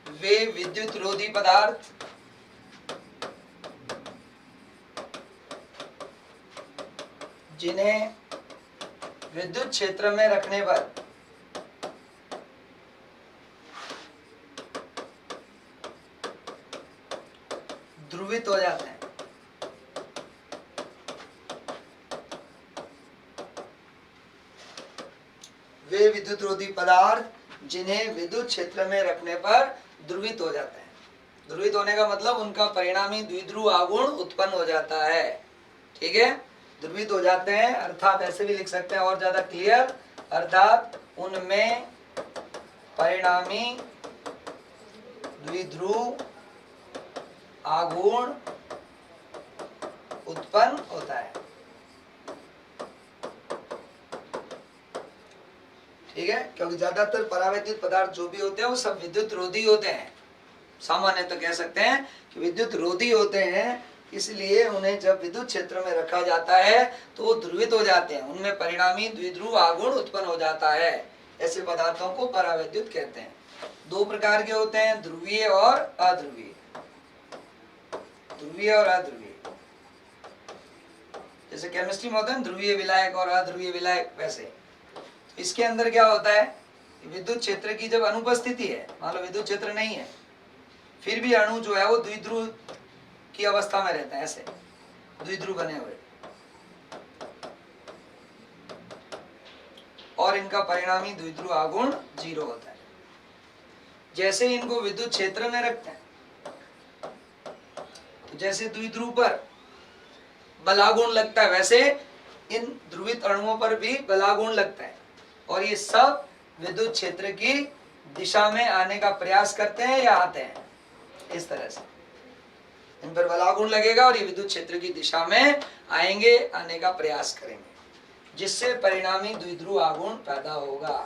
[SPEAKER 1] वे विद्युत रोधी पदार्थ जिन्हें विद्युत क्षेत्र में रखने पर ध्रुवित हो जाते हैं। वे विद्युत रोधी पदार्थ जिन्हें विद्युत क्षेत्र में रखने पर ध्रुवित हो जाते हैं। ध्रुवित होने का मतलब उनका परिणामी द्विध्रुव आघूर्ण उत्पन्न हो जाता है, ठीक है, ध्रुवित हो जाते हैं, अर्थात ऐसे भी लिख सकते हैं और ज्यादा क्लियर, अर्थात उनमें परिणामी द्विध्रुव आघूर्ण उत्पन्न होता है, ठीक है, क्योंकि ज्यादातर परावैद्युत पदार्थ जो भी होते हैं वो सब विद्युत रोधी होते हैं, सामान्यतः तो कह सकते हैं कि विद्युत रोधी होते हैं, इसलिए उन्हें जब विद्युत क्षेत्र में रखा जाता है तो वो ध्रुवित हो जाते हैं, उनमें परिणामी द्विध्रुव आघूर्ण उत्पन्न हो जाता है। ऐसे पदार्थों को परावैद्युत कहते हैं। दो प्रकार के होते हैं, ध्रुवीय और अध्रुवीय, ध्रुवीय और अध्रुवीय। जैसे केमिस्ट्री में होता है ध्रुवीय विलायक और अध्रुवीय विलायक, वैसे इसके अंदर क्या होता है, विद्युत क्षेत्र की जब अनुपस्थिति है, मान लो विद्युत क्षेत्र नहीं है, फिर भी अणु जो है वो द्विध्रुव की अवस्था में रहता है, ऐसे द्विध्रुव बने हुए, और इनका परिणामी द्विध्रुव आघूर्ण 0 होता है। जैसे इनको विद्युत क्षेत्र में रखते हैं, तो जैसे द्विध्रुव पर बलागुण लगता है, वैसे इन ध्रुवित अणुओं पर भी बलागुण लगता है, और ये सब विद्युत क्षेत्र की दिशा में आने का प्रयास करते हैं या आते हैं, इस तरह से इन पर बलागुण लगेगा और ये विद्युत क्षेत्र की दिशा में आएंगे, आने का प्रयास करेंगे, जिससे परिणामी द्विध्रुव आघूर्ण पैदा होगा।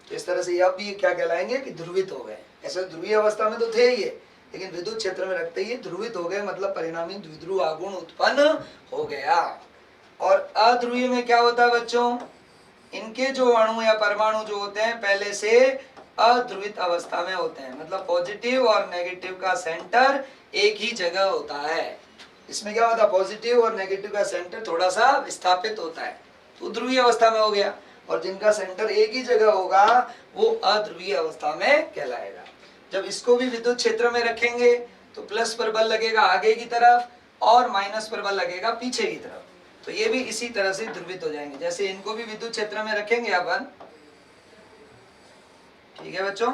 [SPEAKER 1] तो इस तरह से ये अब भी क्या कहलाएंगे कि ध्रुवित हो गए। ऐसे ध्रुवीय अवस्था में तो थे ही, लेकिन विद्युत क्षेत्र में रखते ही ध्रुवित हो गए, मतलब परिणामी द्विध्रुव आघूर्ण उत्पन्न हो गया। और अध्रुवीय में क्या होता है बच्चों, इनके जो अणु या परमाणु जो होते हैं पहले से अध्रुवित अवस्था में होते हैं, मतलब पॉजिटिव और नेगेटिव का सेंटर एक ही जगह होता है। इसमें क्या होता है, पॉजिटिव और नेगेटिव का सेंटर थोड़ा सा विस्थापित होता है, तो ध्रुवीय अवस्था में हो गया, और जिनका सेंटर एक ही जगह होगा वो अध्रुवीय अवस्था में कहलाएगा। जब इसको भी विद्युत क्षेत्र में रखेंगे तो प्लस पर बल लगेगा आगे की तरफ और माइनस पर बल लगेगा पीछे की तरफ, तो ये भी इसी तरह से ध्रुवित हो जाएंगे। जैसे इनको भी विद्युत क्षेत्र में रखेंगे अपन, ठीक है बच्चों,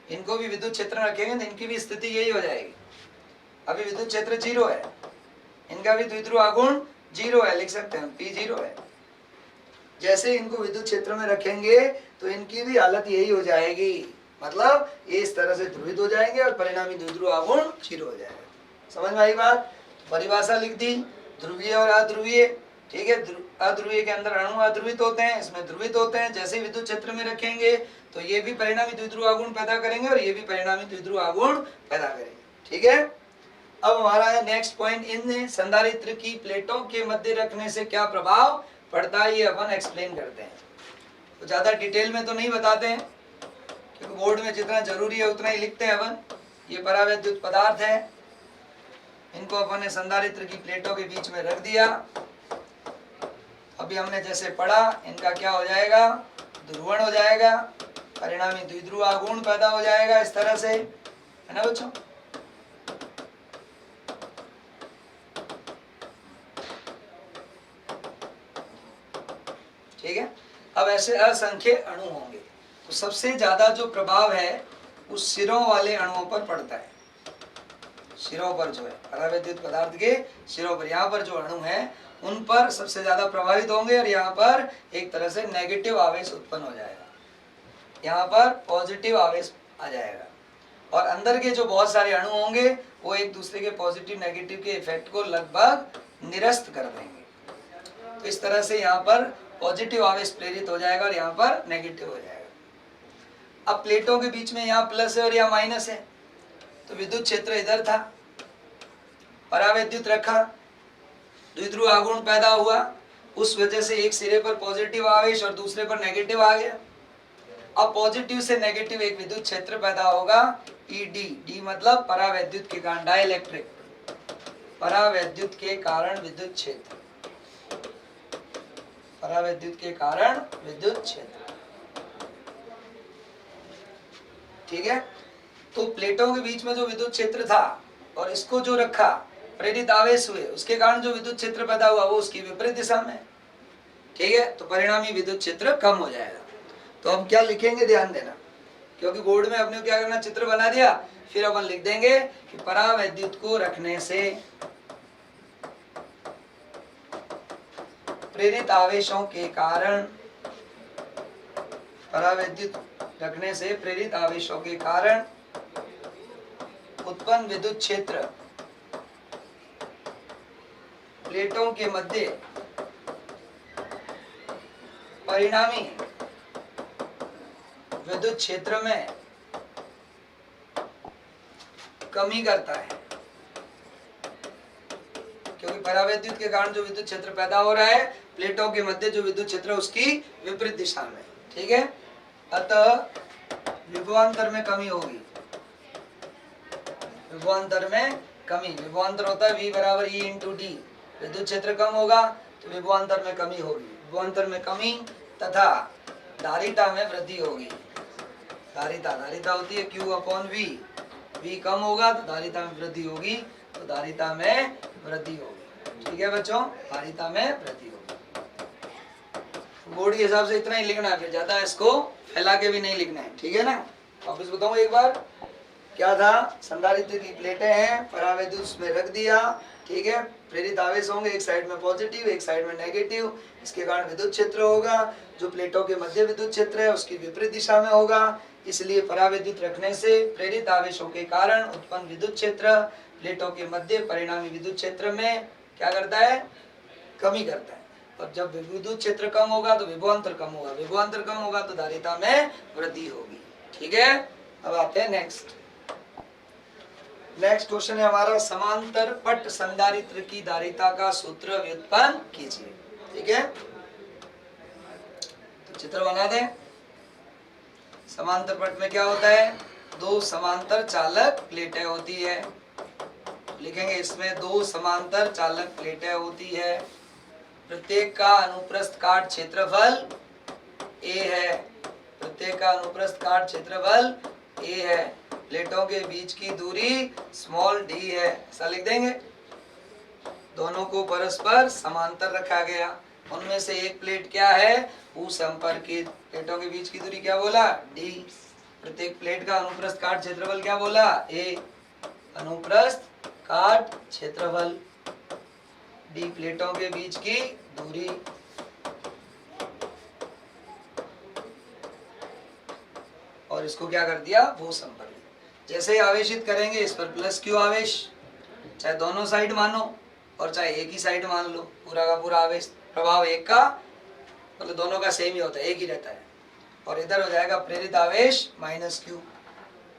[SPEAKER 1] इनको भी विद्युत क्षेत्र में रखेंगे तो इनकी भी स्थिति यही हो जाएगी। अभी विद्युत क्षेत्र 0 है, इनका भी द्विध्रुव आघूर्ण 0 है, लिख सकते हैं P 0 है। जैसे इनको विद्युत क्षेत्र में रखेंगे तो इनकी भी हालत यही हो जाएगी, मतलब ये इस तरह से ध्रुवित हो जाएंगे और परिणामी द्विध्रुव आघूर्ण 0 हो जाएगा। समझ में आई बात? परिभाषा लिख दी, ध्रुवीय और अध्रुवीय, ठीक है। अध्रुवीय के अंदर अणु अध्रुवित होते हैं, इसमें ध्रुवित होते हैं। जैसे विद्युत क्षेत्र में रखेंगे तो ये भी परिणामी द्विध्रुव आघूर्ण पैदा करेंगे और ये भी परिणामी द्विध्रुव आघूर्ण पैदा करेंगे, ठीक है। अब हमारा है नेक्स्ट पॉइंट, इन संधारित्र की प्लेटों के मध्य रखने से क्या प्रभाव पड़ता है, ये अपन एक्सप्लेन करते हैं। तो ज्यादा डिटेल में तो नहीं बताते हैं क्योंकि बोर्ड में जितना जरूरी है उतना ही लिखते हैं अपन। ये परावैद्युत पदार्थ है, इनको अपन ने संधारित्र की प्लेटों के बीच में रख दिया। अभी हमने जैसे पढ़ा, इनका क्या हो जाएगा, ध्रुवण हो जाएगा, परिणामी द्विध्रुव आघूर्ण पैदा हो जाएगा, इस तरह से, है ना बच्चों। ठीक है। अब ऐसे असंख्य अणु होंगे, तो सबसे ज्यादा जो प्रभाव है उस सिरों वाले अणुओं पर पड़ता है। सिरों पर जो है परावैद्युत पदार्थ के सिरों पर, यहाँ पर जो अणु है उन पर सबसे ज्यादा प्रभावित होंगे और यहाँ पर एक तरह से नेगेटिव आवेश उत्पन्न हो जाएगा, यहाँ पर पॉजिटिव आवेश आ जाएगा। और अंदर के जो बहुत सारे अणु होंगे वो एक दूसरे के पॉजिटिव नेगेटिव के इफेक्ट को लगभग निरस्त कर देंगे। तो इस तरह से यहाँ पर पॉजिटिव आवेश प्रेरित हो जाएगा और यहाँ पर नेगेटिव हो जाएगा। अब प्लेटों के बीच में यहाँ प्लस है और यहाँ माइनस है, तो विद्युत क्षेत्र इधर था, परावैद्युत रखा, द्विध्रुव आघूर्ण पैदा हुआ, उस वजह से एक सिरे पर पॉजिटिव आवेश और दूसरे पर नेगेटिव आ गया। अब पॉजिटिव से नेगेटिव एक विद्युत क्षेत्र पैदा होगा, ईडी, डी मतलब परावैद्युत के कारण, डाइलेक्ट्रिक, परावैद्युत के कारण विद्युत क्षेत्र, परावैद्युत के कारण विद्युत क्षेत्र, ठीक है। तो प्लेटों के बीच में जो विद्युत क्षेत्र था और इसको जो रखा, प्रेरित आवेश हुए, उसके कारण जो विद्युत क्षेत्र पैदा हुआ वो उसकी विपरीत दिशा में, ठीक है। तो परिणामी विद्युत क्षेत्र कम हो जाएगा। तो हम क्या लिखेंगे, ध्यान देना, क्योंकि बोर्ड में अपने क्या करना, चित्र बना दिया, फिर अपन लिख देंगे कि परावैद्युत को रखने से प्रेरित आवेशों के कारण, परावैद्युत रखने से प्रेरित आवेशों के कारण उत्पन्न विद्युत क्षेत्र प्लेटों के मध्य परिणामी विद्युत क्षेत्र में कमी करता है, क्योंकि परावैद्युत के कारण जो विद्युत क्षेत्र पैदा हो रहा है प्लेटों के मध्य जो विद्युत क्षेत्र उसकी विपरीत दिशा में, ठीक है। अतः विभवांतर में कमी होगी, विभवांतर में कमी, विभवांतर होता है V बराबर E इंटू डी, विद्युत क्षेत्र कम होगा तो विभवांतर में कमी होगी, विभवांतर में कमी तथा धारिता में वृद्धि होगी। धारिता, धारिता होती है Q अपॉन V, V कम होगा तो धारिता में वृद्धि होगी, तो धारिता में वृद्धि होगी, ठीक है बच्चों, धारिता में वृद्धि होगी। बोर्ड के हिसाब से इतना ही लिखना है, फिर ज्यादा इसको फैला के भी नहीं लिखना है, ठीक है ना। वापस बताऊं एक बार, क्या था, संधारित्र की प्लेटें हैं, परावैद्युत उसमें रख दिया, ठीक है। प्रेरित आवेश होंगे, एक साइड में पॉजिटिव एक साइड में नेगेटिव, इसके कारण विद्युत क्षेत्र होगा, जो प्लेटों के मध्य विद्युत क्षेत्र है उसकी विपरीत दिशा में होगा। इसलिए परावैद्युत रखने से प्रेरित आवेशों के कारण उत्पन्न विद्युत क्षेत्र प्लेटों के मध्य परिणामी विद्युत क्षेत्र में क्या करता है, कमी करता है। और जब विद्युत क्षेत्र कम होगा तो विभवांतर कम होगा, विभवांतर कम होगा तो धारिता में वृद्धि होगी, ठीक है। अब आते हैं नेक्स्ट क्वेश्चन है हमारा, समांतर पट संधारित्र की धारिता का सूत्र व्युत्पन्न कीजिए, ठीक है। तो चित्र बना दें। समांतर पट में क्या होता है, दो समांतर चालक प्लेटें होती है, लिखेंगे इसमें दो समांतर चालक प्लेटें होती है, प्रत्येक का अनुप्रस्थ काट क्षेत्रफल A है, प्रत्येक का अनुप्रस्थ काट क्षेत्रफल A है, प्लेटों के बीच की दूरी स्मॉल d है, ऐसा लिख देंगे। दोनों को परस्पर समांतर रखा गया, उनमें से एक प्लेट क्या है, भूसंपर्कित, प्लेटों के बीच की दूरी क्या बोला, d, प्रत्येक प्लेट का अनुप्रस्थ काट क्षेत्रफल क्या बोला, A, अनुप्रस्थ काट क्षेत्रफल d, प्लेटों के बीच की दूरी, और इसको क्या कर दिया, भूसंपर्कित। जैसे ही आवेशित करेंगे इस पर प्लस क्यू आवेश, चाहे दोनों साइड मानो, और चाहे एक ही साइड मान लो, पूरा का पूरा आवेश प्रभाव एक का मतलब दोनों का सेम ही होता है, एक ही रहता है। और इधर हो जाएगा प्रेरित आवेश माइनस क्यू,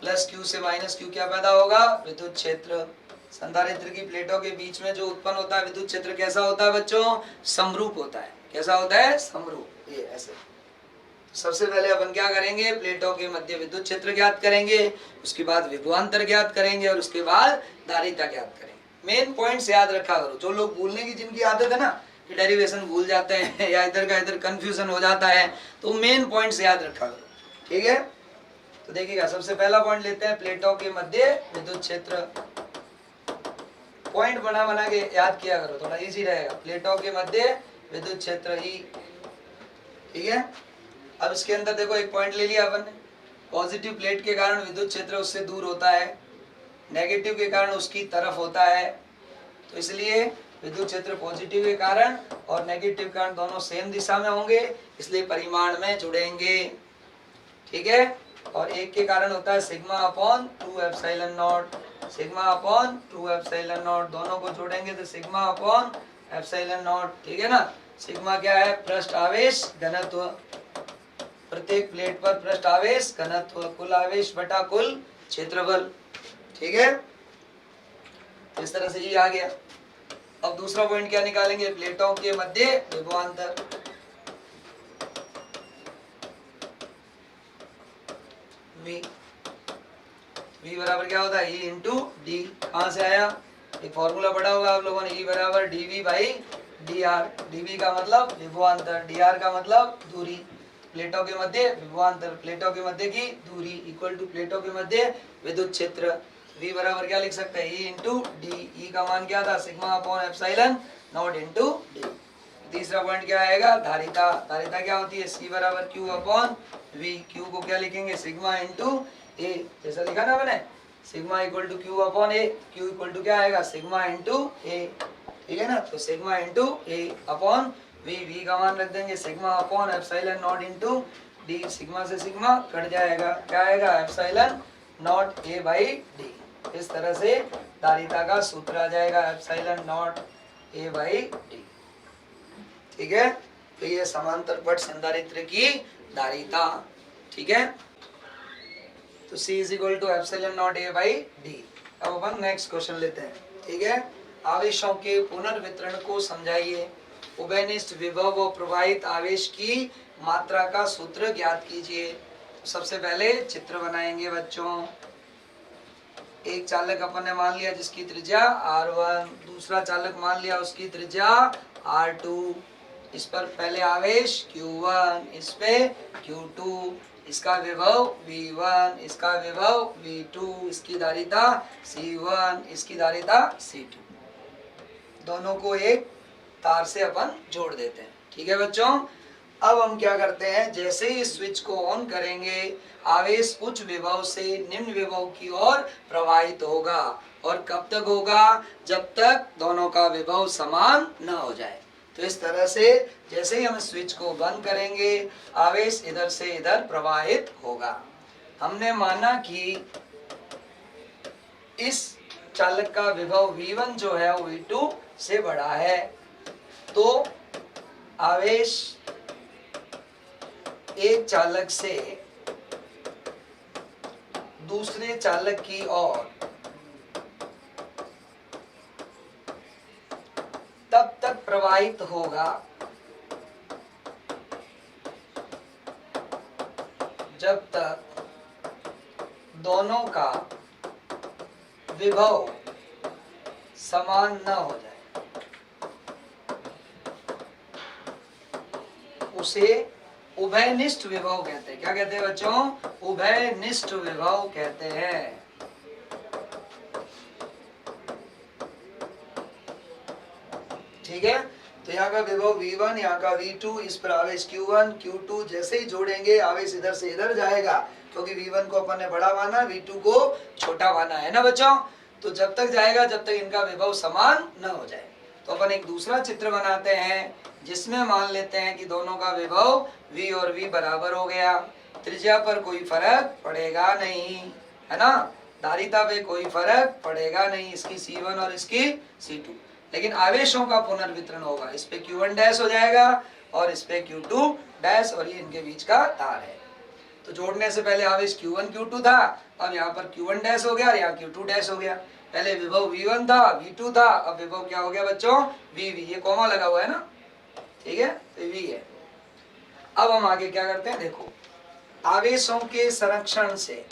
[SPEAKER 1] प्लस क्यू से माइनस क्यू क्या पैदा होगा, विद्युत क्षेत्र। संधारित्र की प्लेटों के बीच में जो उत्पन्न होता है विद्युत क्षेत्र कैसा होता है बच्चों, समरूप होता है। कैसा होता है, समरूप। ये ऐसे। सबसे पहले अपन क्या करेंगे, प्लेटों के मध्य विद्युत क्षेत्र ज्ञात करेंगे, उसके बाद विभवांतर ज्ञात करेंगे और उसके बाद धारिता ज्ञात करेंगे। मेन पॉइंट्स याद रखा करो। जो लोग भूलने की जिनकी आदत है ना, कि डेरिवेशन भूल जाते हैं या इधर का इधर कंफ्यूजन हो जाता है, तो मेन पॉइंट्स याद रखा करो, ठीक है। तो देखिएगा, सबसे पहला पॉइंट लेते हैं, प्लेटों के मध्य विद्युत क्षेत्र। पॉइंट बना बना के याद किया करो, थोड़ा इजी रहेगा। प्लेटों के मध्य विद्युत क्षेत्र ही, ठीक है। अब इसके अंदर देखो एक पॉइंट ले लिया अपन ने, पॉजिटिव प्लेट के कारण विद्युत क्षेत्र उससे दूर होता है, नेगेटिव के कारण उसकी तरफ होता है। तो इसलिए विद्युत क्षेत्र पॉजिटिव के कारण और नेगेटिव के कारण दोनों सेम दिशा में होंगे, इसलिए परिमाण में जुड़ेंगे, ठीक है। और एक के कारण होता है sigma upon 2 epsilon not, sigma upon 2 epsilon not, दोनों को जोड़ेंगे तो सिग्मा अपॉन एप्सिलॉन नॉट, ठीक है ना। सिग्मा क्या है, पृष्ठ आवेश घनत्व, प्रत्येक प्लेट पर पृष्ठ आवेश घनत्व, कुल आवेश बटा कुल क्षेत्रफल, ठीक है। इस तरह से ये आ गया। अब दूसरा पॉइंट क्या निकालेंगे, प्लेटों के मध्य विभवांतर। V बराबर क्या होता है, E इंटू डी। कहाँ से आया, एक फॉर्मूला पढ़ा होगा आप लोगों ने, E बराबर dV बाई dr। dV का मतलब विभवांतर, dr का मतलब दूरी। प्लेटों के मध्य विभवांतर, प्लेटों के मध्य की दूरी इक्वल टू प्लेटों के मध्य विद्युत क्षेत्र। V बराबर क्या लिख सकते हैं, E इंटू डी। E का मान क्या था, sigma upon epsilon nought into D. तीसरा पॉइंट क्या आएगा, धारिता। धारिता क्या होती है, C बराबर Q अपॉन V। Q को क्या लिखेंगे, सिग्मा इंटू ए, जैसा लिखा ना मैंने, sigma equal to Q upon A. Q equal to क्या आएगा, सिग्मा इंटू ए, ठीक है ना। तो sigma into A upon V. V का मान रख देंगे sigma upon epsilon nought into D. Sigma से सिग्मा कट जाएगा, क्या आएगा, epsilon nought A by D. इस तरह से धारिता का सूत्र आ जाएगा, epsilon nought A by D, ठीक है। तो ये समांतर पट संधारित्र की धारिता, ठीक है। तो C is equal to epsilon nought A by D. अब अपन नेक्स्ट क्वेश्चन लेते हैं, ठीक है। आवेशों के पुनर्वितरण को समझाइए, उभयनिष्ठ विभव व प्रवाहित आवेश की मात्रा का सूत्र ज्ञात कीजिए। सबसे पहले चित्र बनाएंगे बच्चों। एक चालक अपन ने मान लिया जिसकी त्रिज्या R1, दूसरा चालक मान लिया उसकी त्रिज्या R2। इस पर पहले आवेश Q1, इस पे Q2, इसका विभव V1, इसका विभव V2, इसकी धारिता C1, इसकी धारिता C2। दोनों को एक तार से अपन जोड़ देते हैं, ठीक है बच्चों। अब हम क्या करते हैं, जैसे ही स्विच को ऑन करेंगे आवेश उच्च विभव से निम्न विभव की ओर प्रवाहित होगा। और कब तक होगा, जब तक दोनों का विभव समान न हो जाए। तो इस तरह से जैसे ही हम स्विच को बंद करेंगे आवेश इधर से इधर प्रवाहित होगा। हमने माना कि इस चालक का विभव V1 जो है वो V2 से बड़ा है, तो आवेश एक चालक से दूसरे चालक की ओर तब तक प्रवाहित होगा जब तक दोनों का विभव समान न हो जाए। उसे उभयनिष्ठ विभव कहते हैं। क्या कहते हैं बच्चों, उभयनिष्ठ विभव कहते हैं। ठीक है। तो यहाँ का विभव V1, यहाँ का V2, इस पर आवेश Q1, Q2, जैसे ही जोड़ेंगे आवेश इधर से इधर जाएगा, क्योंकि V1 को अपन ने बड़ा माना, V2 को छोटा माना है ना बच्चों। तो जब तक जाएगा जब तक इनका विभव समान न हो जाए। तो अपन एक दूसरा चित्र बनाते हैं जिसमें मान लेते हैं कि दोनों का विभव V और V बराबर हो गया। त्रिज्या पर कोई फर्क पड़ेगा नहीं, है ना। धारिता पे कोई फर्क पड़ेगा नहीं, इसकी C1 और इसकी C2। लेकिन आवेशों का पुनर्वितरण होगा। इस पे Q1 डैश हो जाएगा और इस पे Q2 डैश, और ये इनके बीच का तार है। तो जोड़ने से पहले आवेश Q1 Q2 था, अब यहाँ पर Q1 डैश हो गया, यहाँ Q2 डैश हो गया। पहले विभव V1 था, V2 था, अब विभव क्या हो गया बच्चों, VV। ये कॉमा लगा हुआ है ना, ठीक है, तो V है। अब हम आगे क्या करते हैं, देखो आवेशों के संरक्षण से,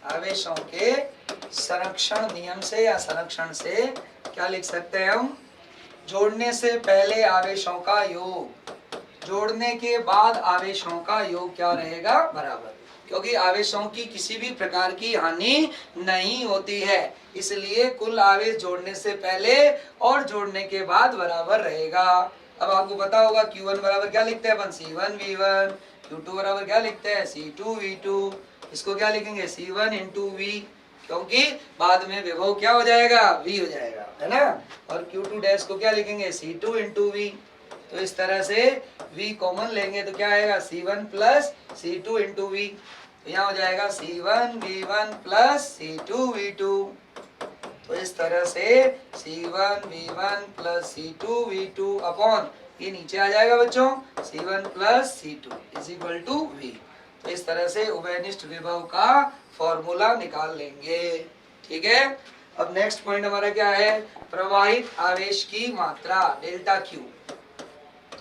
[SPEAKER 1] आवेशों के संरक्षण नियम से या संरक्षण से क्या लिख सकते हैं हम, जोड़ने से पहले आवेशों का योग, जोड़ने के बाद आवेशों का योग क्या रहेगा, बराबर। क्योंकि आवेशों की किसी भी प्रकार की हानि नहीं होती है, इसलिए कुल आवेश जोड़ने से पहले और जोड़ने के बाद बराबर रहेगा। अब आपको पता होगा Q1 बराबर क्या लिखते हैं अपन, C1 V1, Q2 बराबर क्या लिखते हैं, C2 V2। इसको क्या लिखेंगे, C1 इंटू V, क्योंकि बाद में विभव क्या हो जाएगा, V हो जाएगा, है ना। और Q2 डैश को क्या लिखेंगे, C2 इंटू V। तो इस तरह से V कॉमन लेंगे तो क्या आएगा, C1 plus C2 into V। तो यहाँ हो जाएगा C1 V1 plus C2 V2। तो इस तरह से C1 V1 plus C2 V2 upon ये नीचे आ जाएगा बच्चों, C1 plus C2 is equal to V। तो इस तरह से उभयनिष्ठ विभव का फॉर्मूला निकाल लेंगे, ठीक है। अब नेक्स्ट पॉइंट हमारा क्या है, प्रवाहित आवेश की मात्रा डेल्टा Q।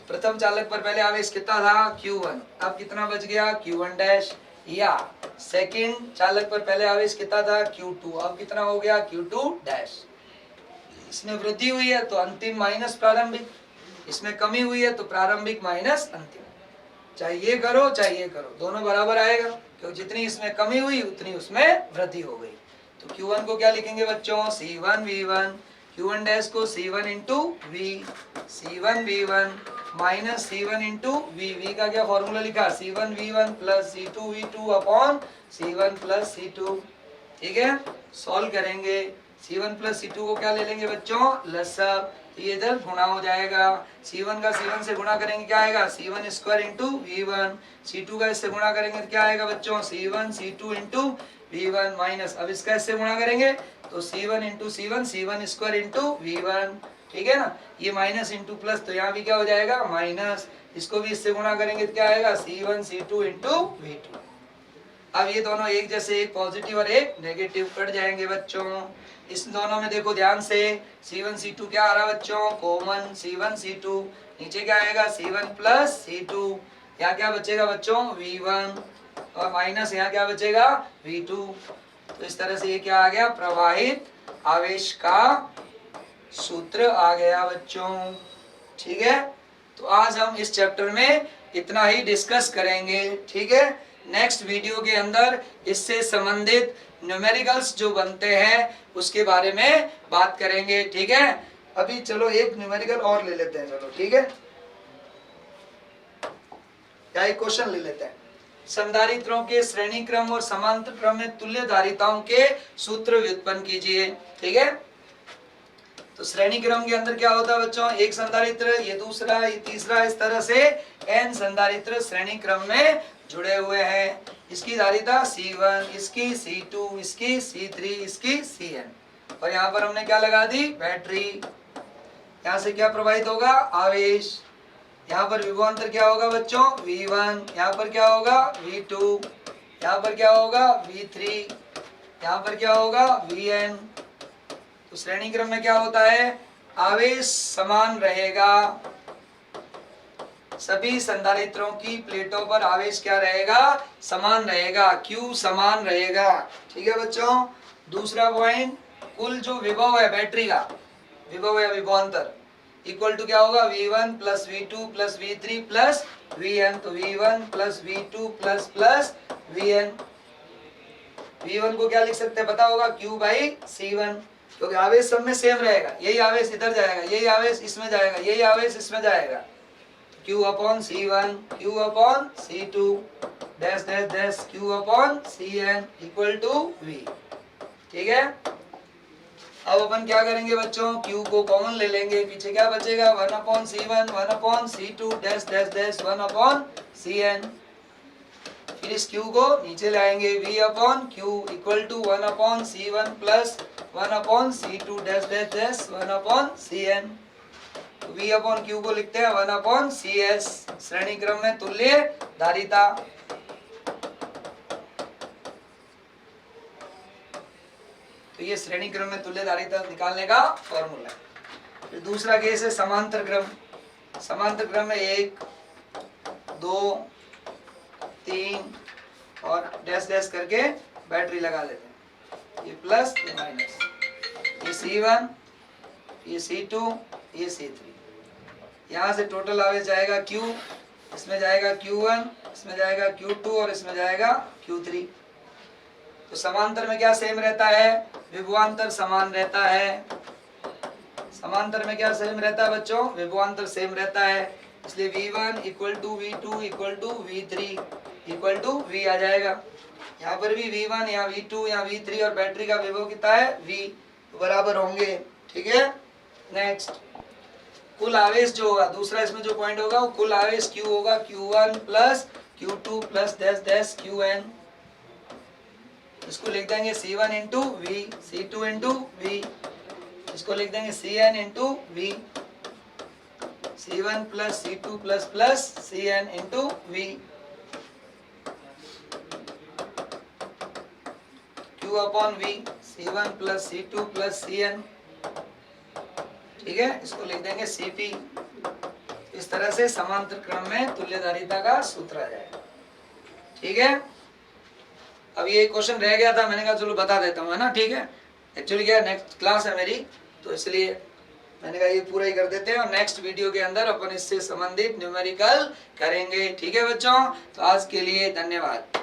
[SPEAKER 1] प्रथम चालक पर पहले आवेश कितना था, Q1, अब कितना बच गया, Q1 डैश। या सेकंड चालक पर पहले आवेश कितना था, Q2, अब कितना हो गया, Q2 डैश। इसमें वृद्धि हुई है तो अंतिम माइनस प्रारंभिक, इसमें कमी हुई है तो प्रारंभिक माइनस अंतिम। चाहे ये करो चाहे ये करो, दोनों बराबर आएगा, क्योंकि जितनी इसमें कमी हुई उतनी उसमें वृद्धि हो गई। तो Q1 को क्या लिखेंगे बच्चों, C1 V1, Q1 डैश को C1 into V, C1 V1 minus C1 into V। V का क्या फॉर्मूला लिखा, C1 V1 plus C2 V2 upon C1 plus C2, ठीक है। सॉल्व करेंगे, C1 प्लस C2 को क्या ले लेंगे बच्चों, लसाअ, ये इधर गुणा हो जाएगा। C1 का C1 से गुणा करेंगे क्या आएगा, C1 square into V1, C2 का इससे गुणा करेंगे तो क्या आएगा बच्चों, C1 C2 into V1 minus, अब इसका इससे गुणा करेंगे तो C1 into C1, C1 square into V1, ठीक है ना। ये माइनस इंटू प्लस, तो यहाँ भी क्या हो जाएगा माइनस, इसको भी इससे गुणा करेंगे तो क्या आएगा, C1 C2 इंटू V2। अब ये दोनों एक जैसे, एक पॉजिटिव और एक नेगेटिव कट जाएंगे बच्चों। इस दोनों में देखो ध्यान से, C1 C2 क्या आ रहा है बच्चों, कॉमन C1 C2, नीचे क्या आएगा C1 प्लस C2, यहाँ क्या बचेगा बच्चों V1, और माइनस यहाँ क्या बचेगा V2। तो इस तरह से ये क्या आ गया, प्रवाहित आवेश का सूत्र आ गया बच्चों, ठीक है। तो आज हम इस चैप्टर में इतना ही डिस्कस करेंगे, ठीक है। नेक्स्ट वीडियो के अंदर इससे संबंधित न्यूमेरिकल्स जो बनते हैं उसके बारे में बात करेंगे, ठीक है। अभी चलो एक न्यूमेरिकल और ले लेते हैं, चलो ठीक है, क्या एक क्वेश्चन ले लेते हैं। संधारित्रों के श्रेणी क्रम और समांतर क्रम में तुल्य धारिताओं के सूत्र व्युत्पन्न कीजिए, ठीक है। तो श्रेणी क्रम के अंदर क्या होता है बच्चों, एक संधारित्र, ये दूसरा, ये तीसरा, इस तरह से n संधारित्र श्रेणी क्रम में जुड़े हुए हैं। इसकी धारिता C1, इसकी C2, इसकी C3, इसकी Cn, और यहाँ पर हमने क्या लगा दी, बैटरी। यहाँ से क्या प्रवाहित होगा, आवेश। यहाँ पर विभवांतर क्या होगा बच्चों, V1, यहाँ पर क्या होगा V2, यहाँ पर क्या होगा V3, यहाँ पर क्या होगा Vn। तो श्रेणी क्रम में क्या होता है, आवेश समान रहेगा, सभी संधारित्रों की प्लेटों पर आवेश क्या रहेगा, समान रहेगा, Q समान रहेगा, ठीक है बच्चों। दूसरा पॉइंट, कुल जो विभव है बैटरी का, विभव या विभवांतर इक्वल टू क्या होगा, V1 plus V2 plus V3 plus Vn। तो V1 plus V2 plus plus Vn। V1 को क्या लिख सकते हैं पता होगा, Q बाई C1, क्योंकि आवेश सब में सेम रहेगा, यही आवेश इधर जाएगा, यही आवेश इसमें जाएगा, यही आवेश इसमें जाएगा। Q upon C1, Q upon C2, dash dash dash Q upon Cn equal to V, ठीक है। अब अपन क्या करेंगे बच्चों, Q को कॉमन ले लेंगे, पीछे क्या बचेगा, 1 upon C1, 1 upon C2, dash dash dash 1 upon Cn। फिर इस Q को नीचे लाएंगे, V upon Q equal to 1 upon C1 plus 1 upon C2 dash dash dash 1 upon Cn। V upon Q को लिखते हैं 1 अपॉन CS, श्रेणी क्रम में तुल्य धारिता। तो ये श्रेणी क्रम में तुल्य धारिता निकालने का फॉर्मूला है। फिर दूसरा केस है समांतर क्रम। समांतर क्रम में 1 2 3 और डैश डैश करके बैटरी लगा देते हैं, ये प्लस ये माइनस, ये C1 ये C2 ये C3। यहाँ से टोटल आवेश जाएगा Q, इसमें जाएगा Q1, इसमें जाएगा Q2 और इसमें जाएगा Q3। तो समांतर में क्या सेम रहता है? विभवांतर समान रहता है। समांतर में क्या सेम रहता है बच्चों? विभवांतर सेम रहता है, इसलिए V1 equal to V2 equal to V3 equal to V आ जाएगा। यहाँ पर भी V1 यहाँ V2 यहाँ V3 और बैटरी का विभव कितना है? V, तो बराबर होंगे। ठीक है, नेक्स्ट कुल आवेश जो होगा, दूसरा इसमें जो पॉइंट होगा वो कुल आवेश Q होगा, Q1 plus Q2 plus dash dash Qn। इसको लिख देंगे C1 into V, C2 into V, इसको लिख देंगे Cn into V, C1 plus C2 plus plus Cn into V। Q upon V, C1 plus C2 plus Cn। ठीक है, इसको लिख देंगे Cp। इस तरह से समांतर क्रम में तुल्य धारिता का सूत्र आ जाएगा। ठीक है, अब ये क्वेश्चन रह गया था, मैंने कहा चलो बता देता हूँ, है ना। ठीक है, एक्चुअली क्या नेक्स्ट क्लास है मेरी, तो इसलिए मैंने कहा ये पूरा ही कर देते हैं और नेक्स्ट वीडियो के अंदर अपन इससे संबंधित न्यूमेरिकल करेंगे। ठीक है बच्चों, तो आज के लिए धन्यवाद।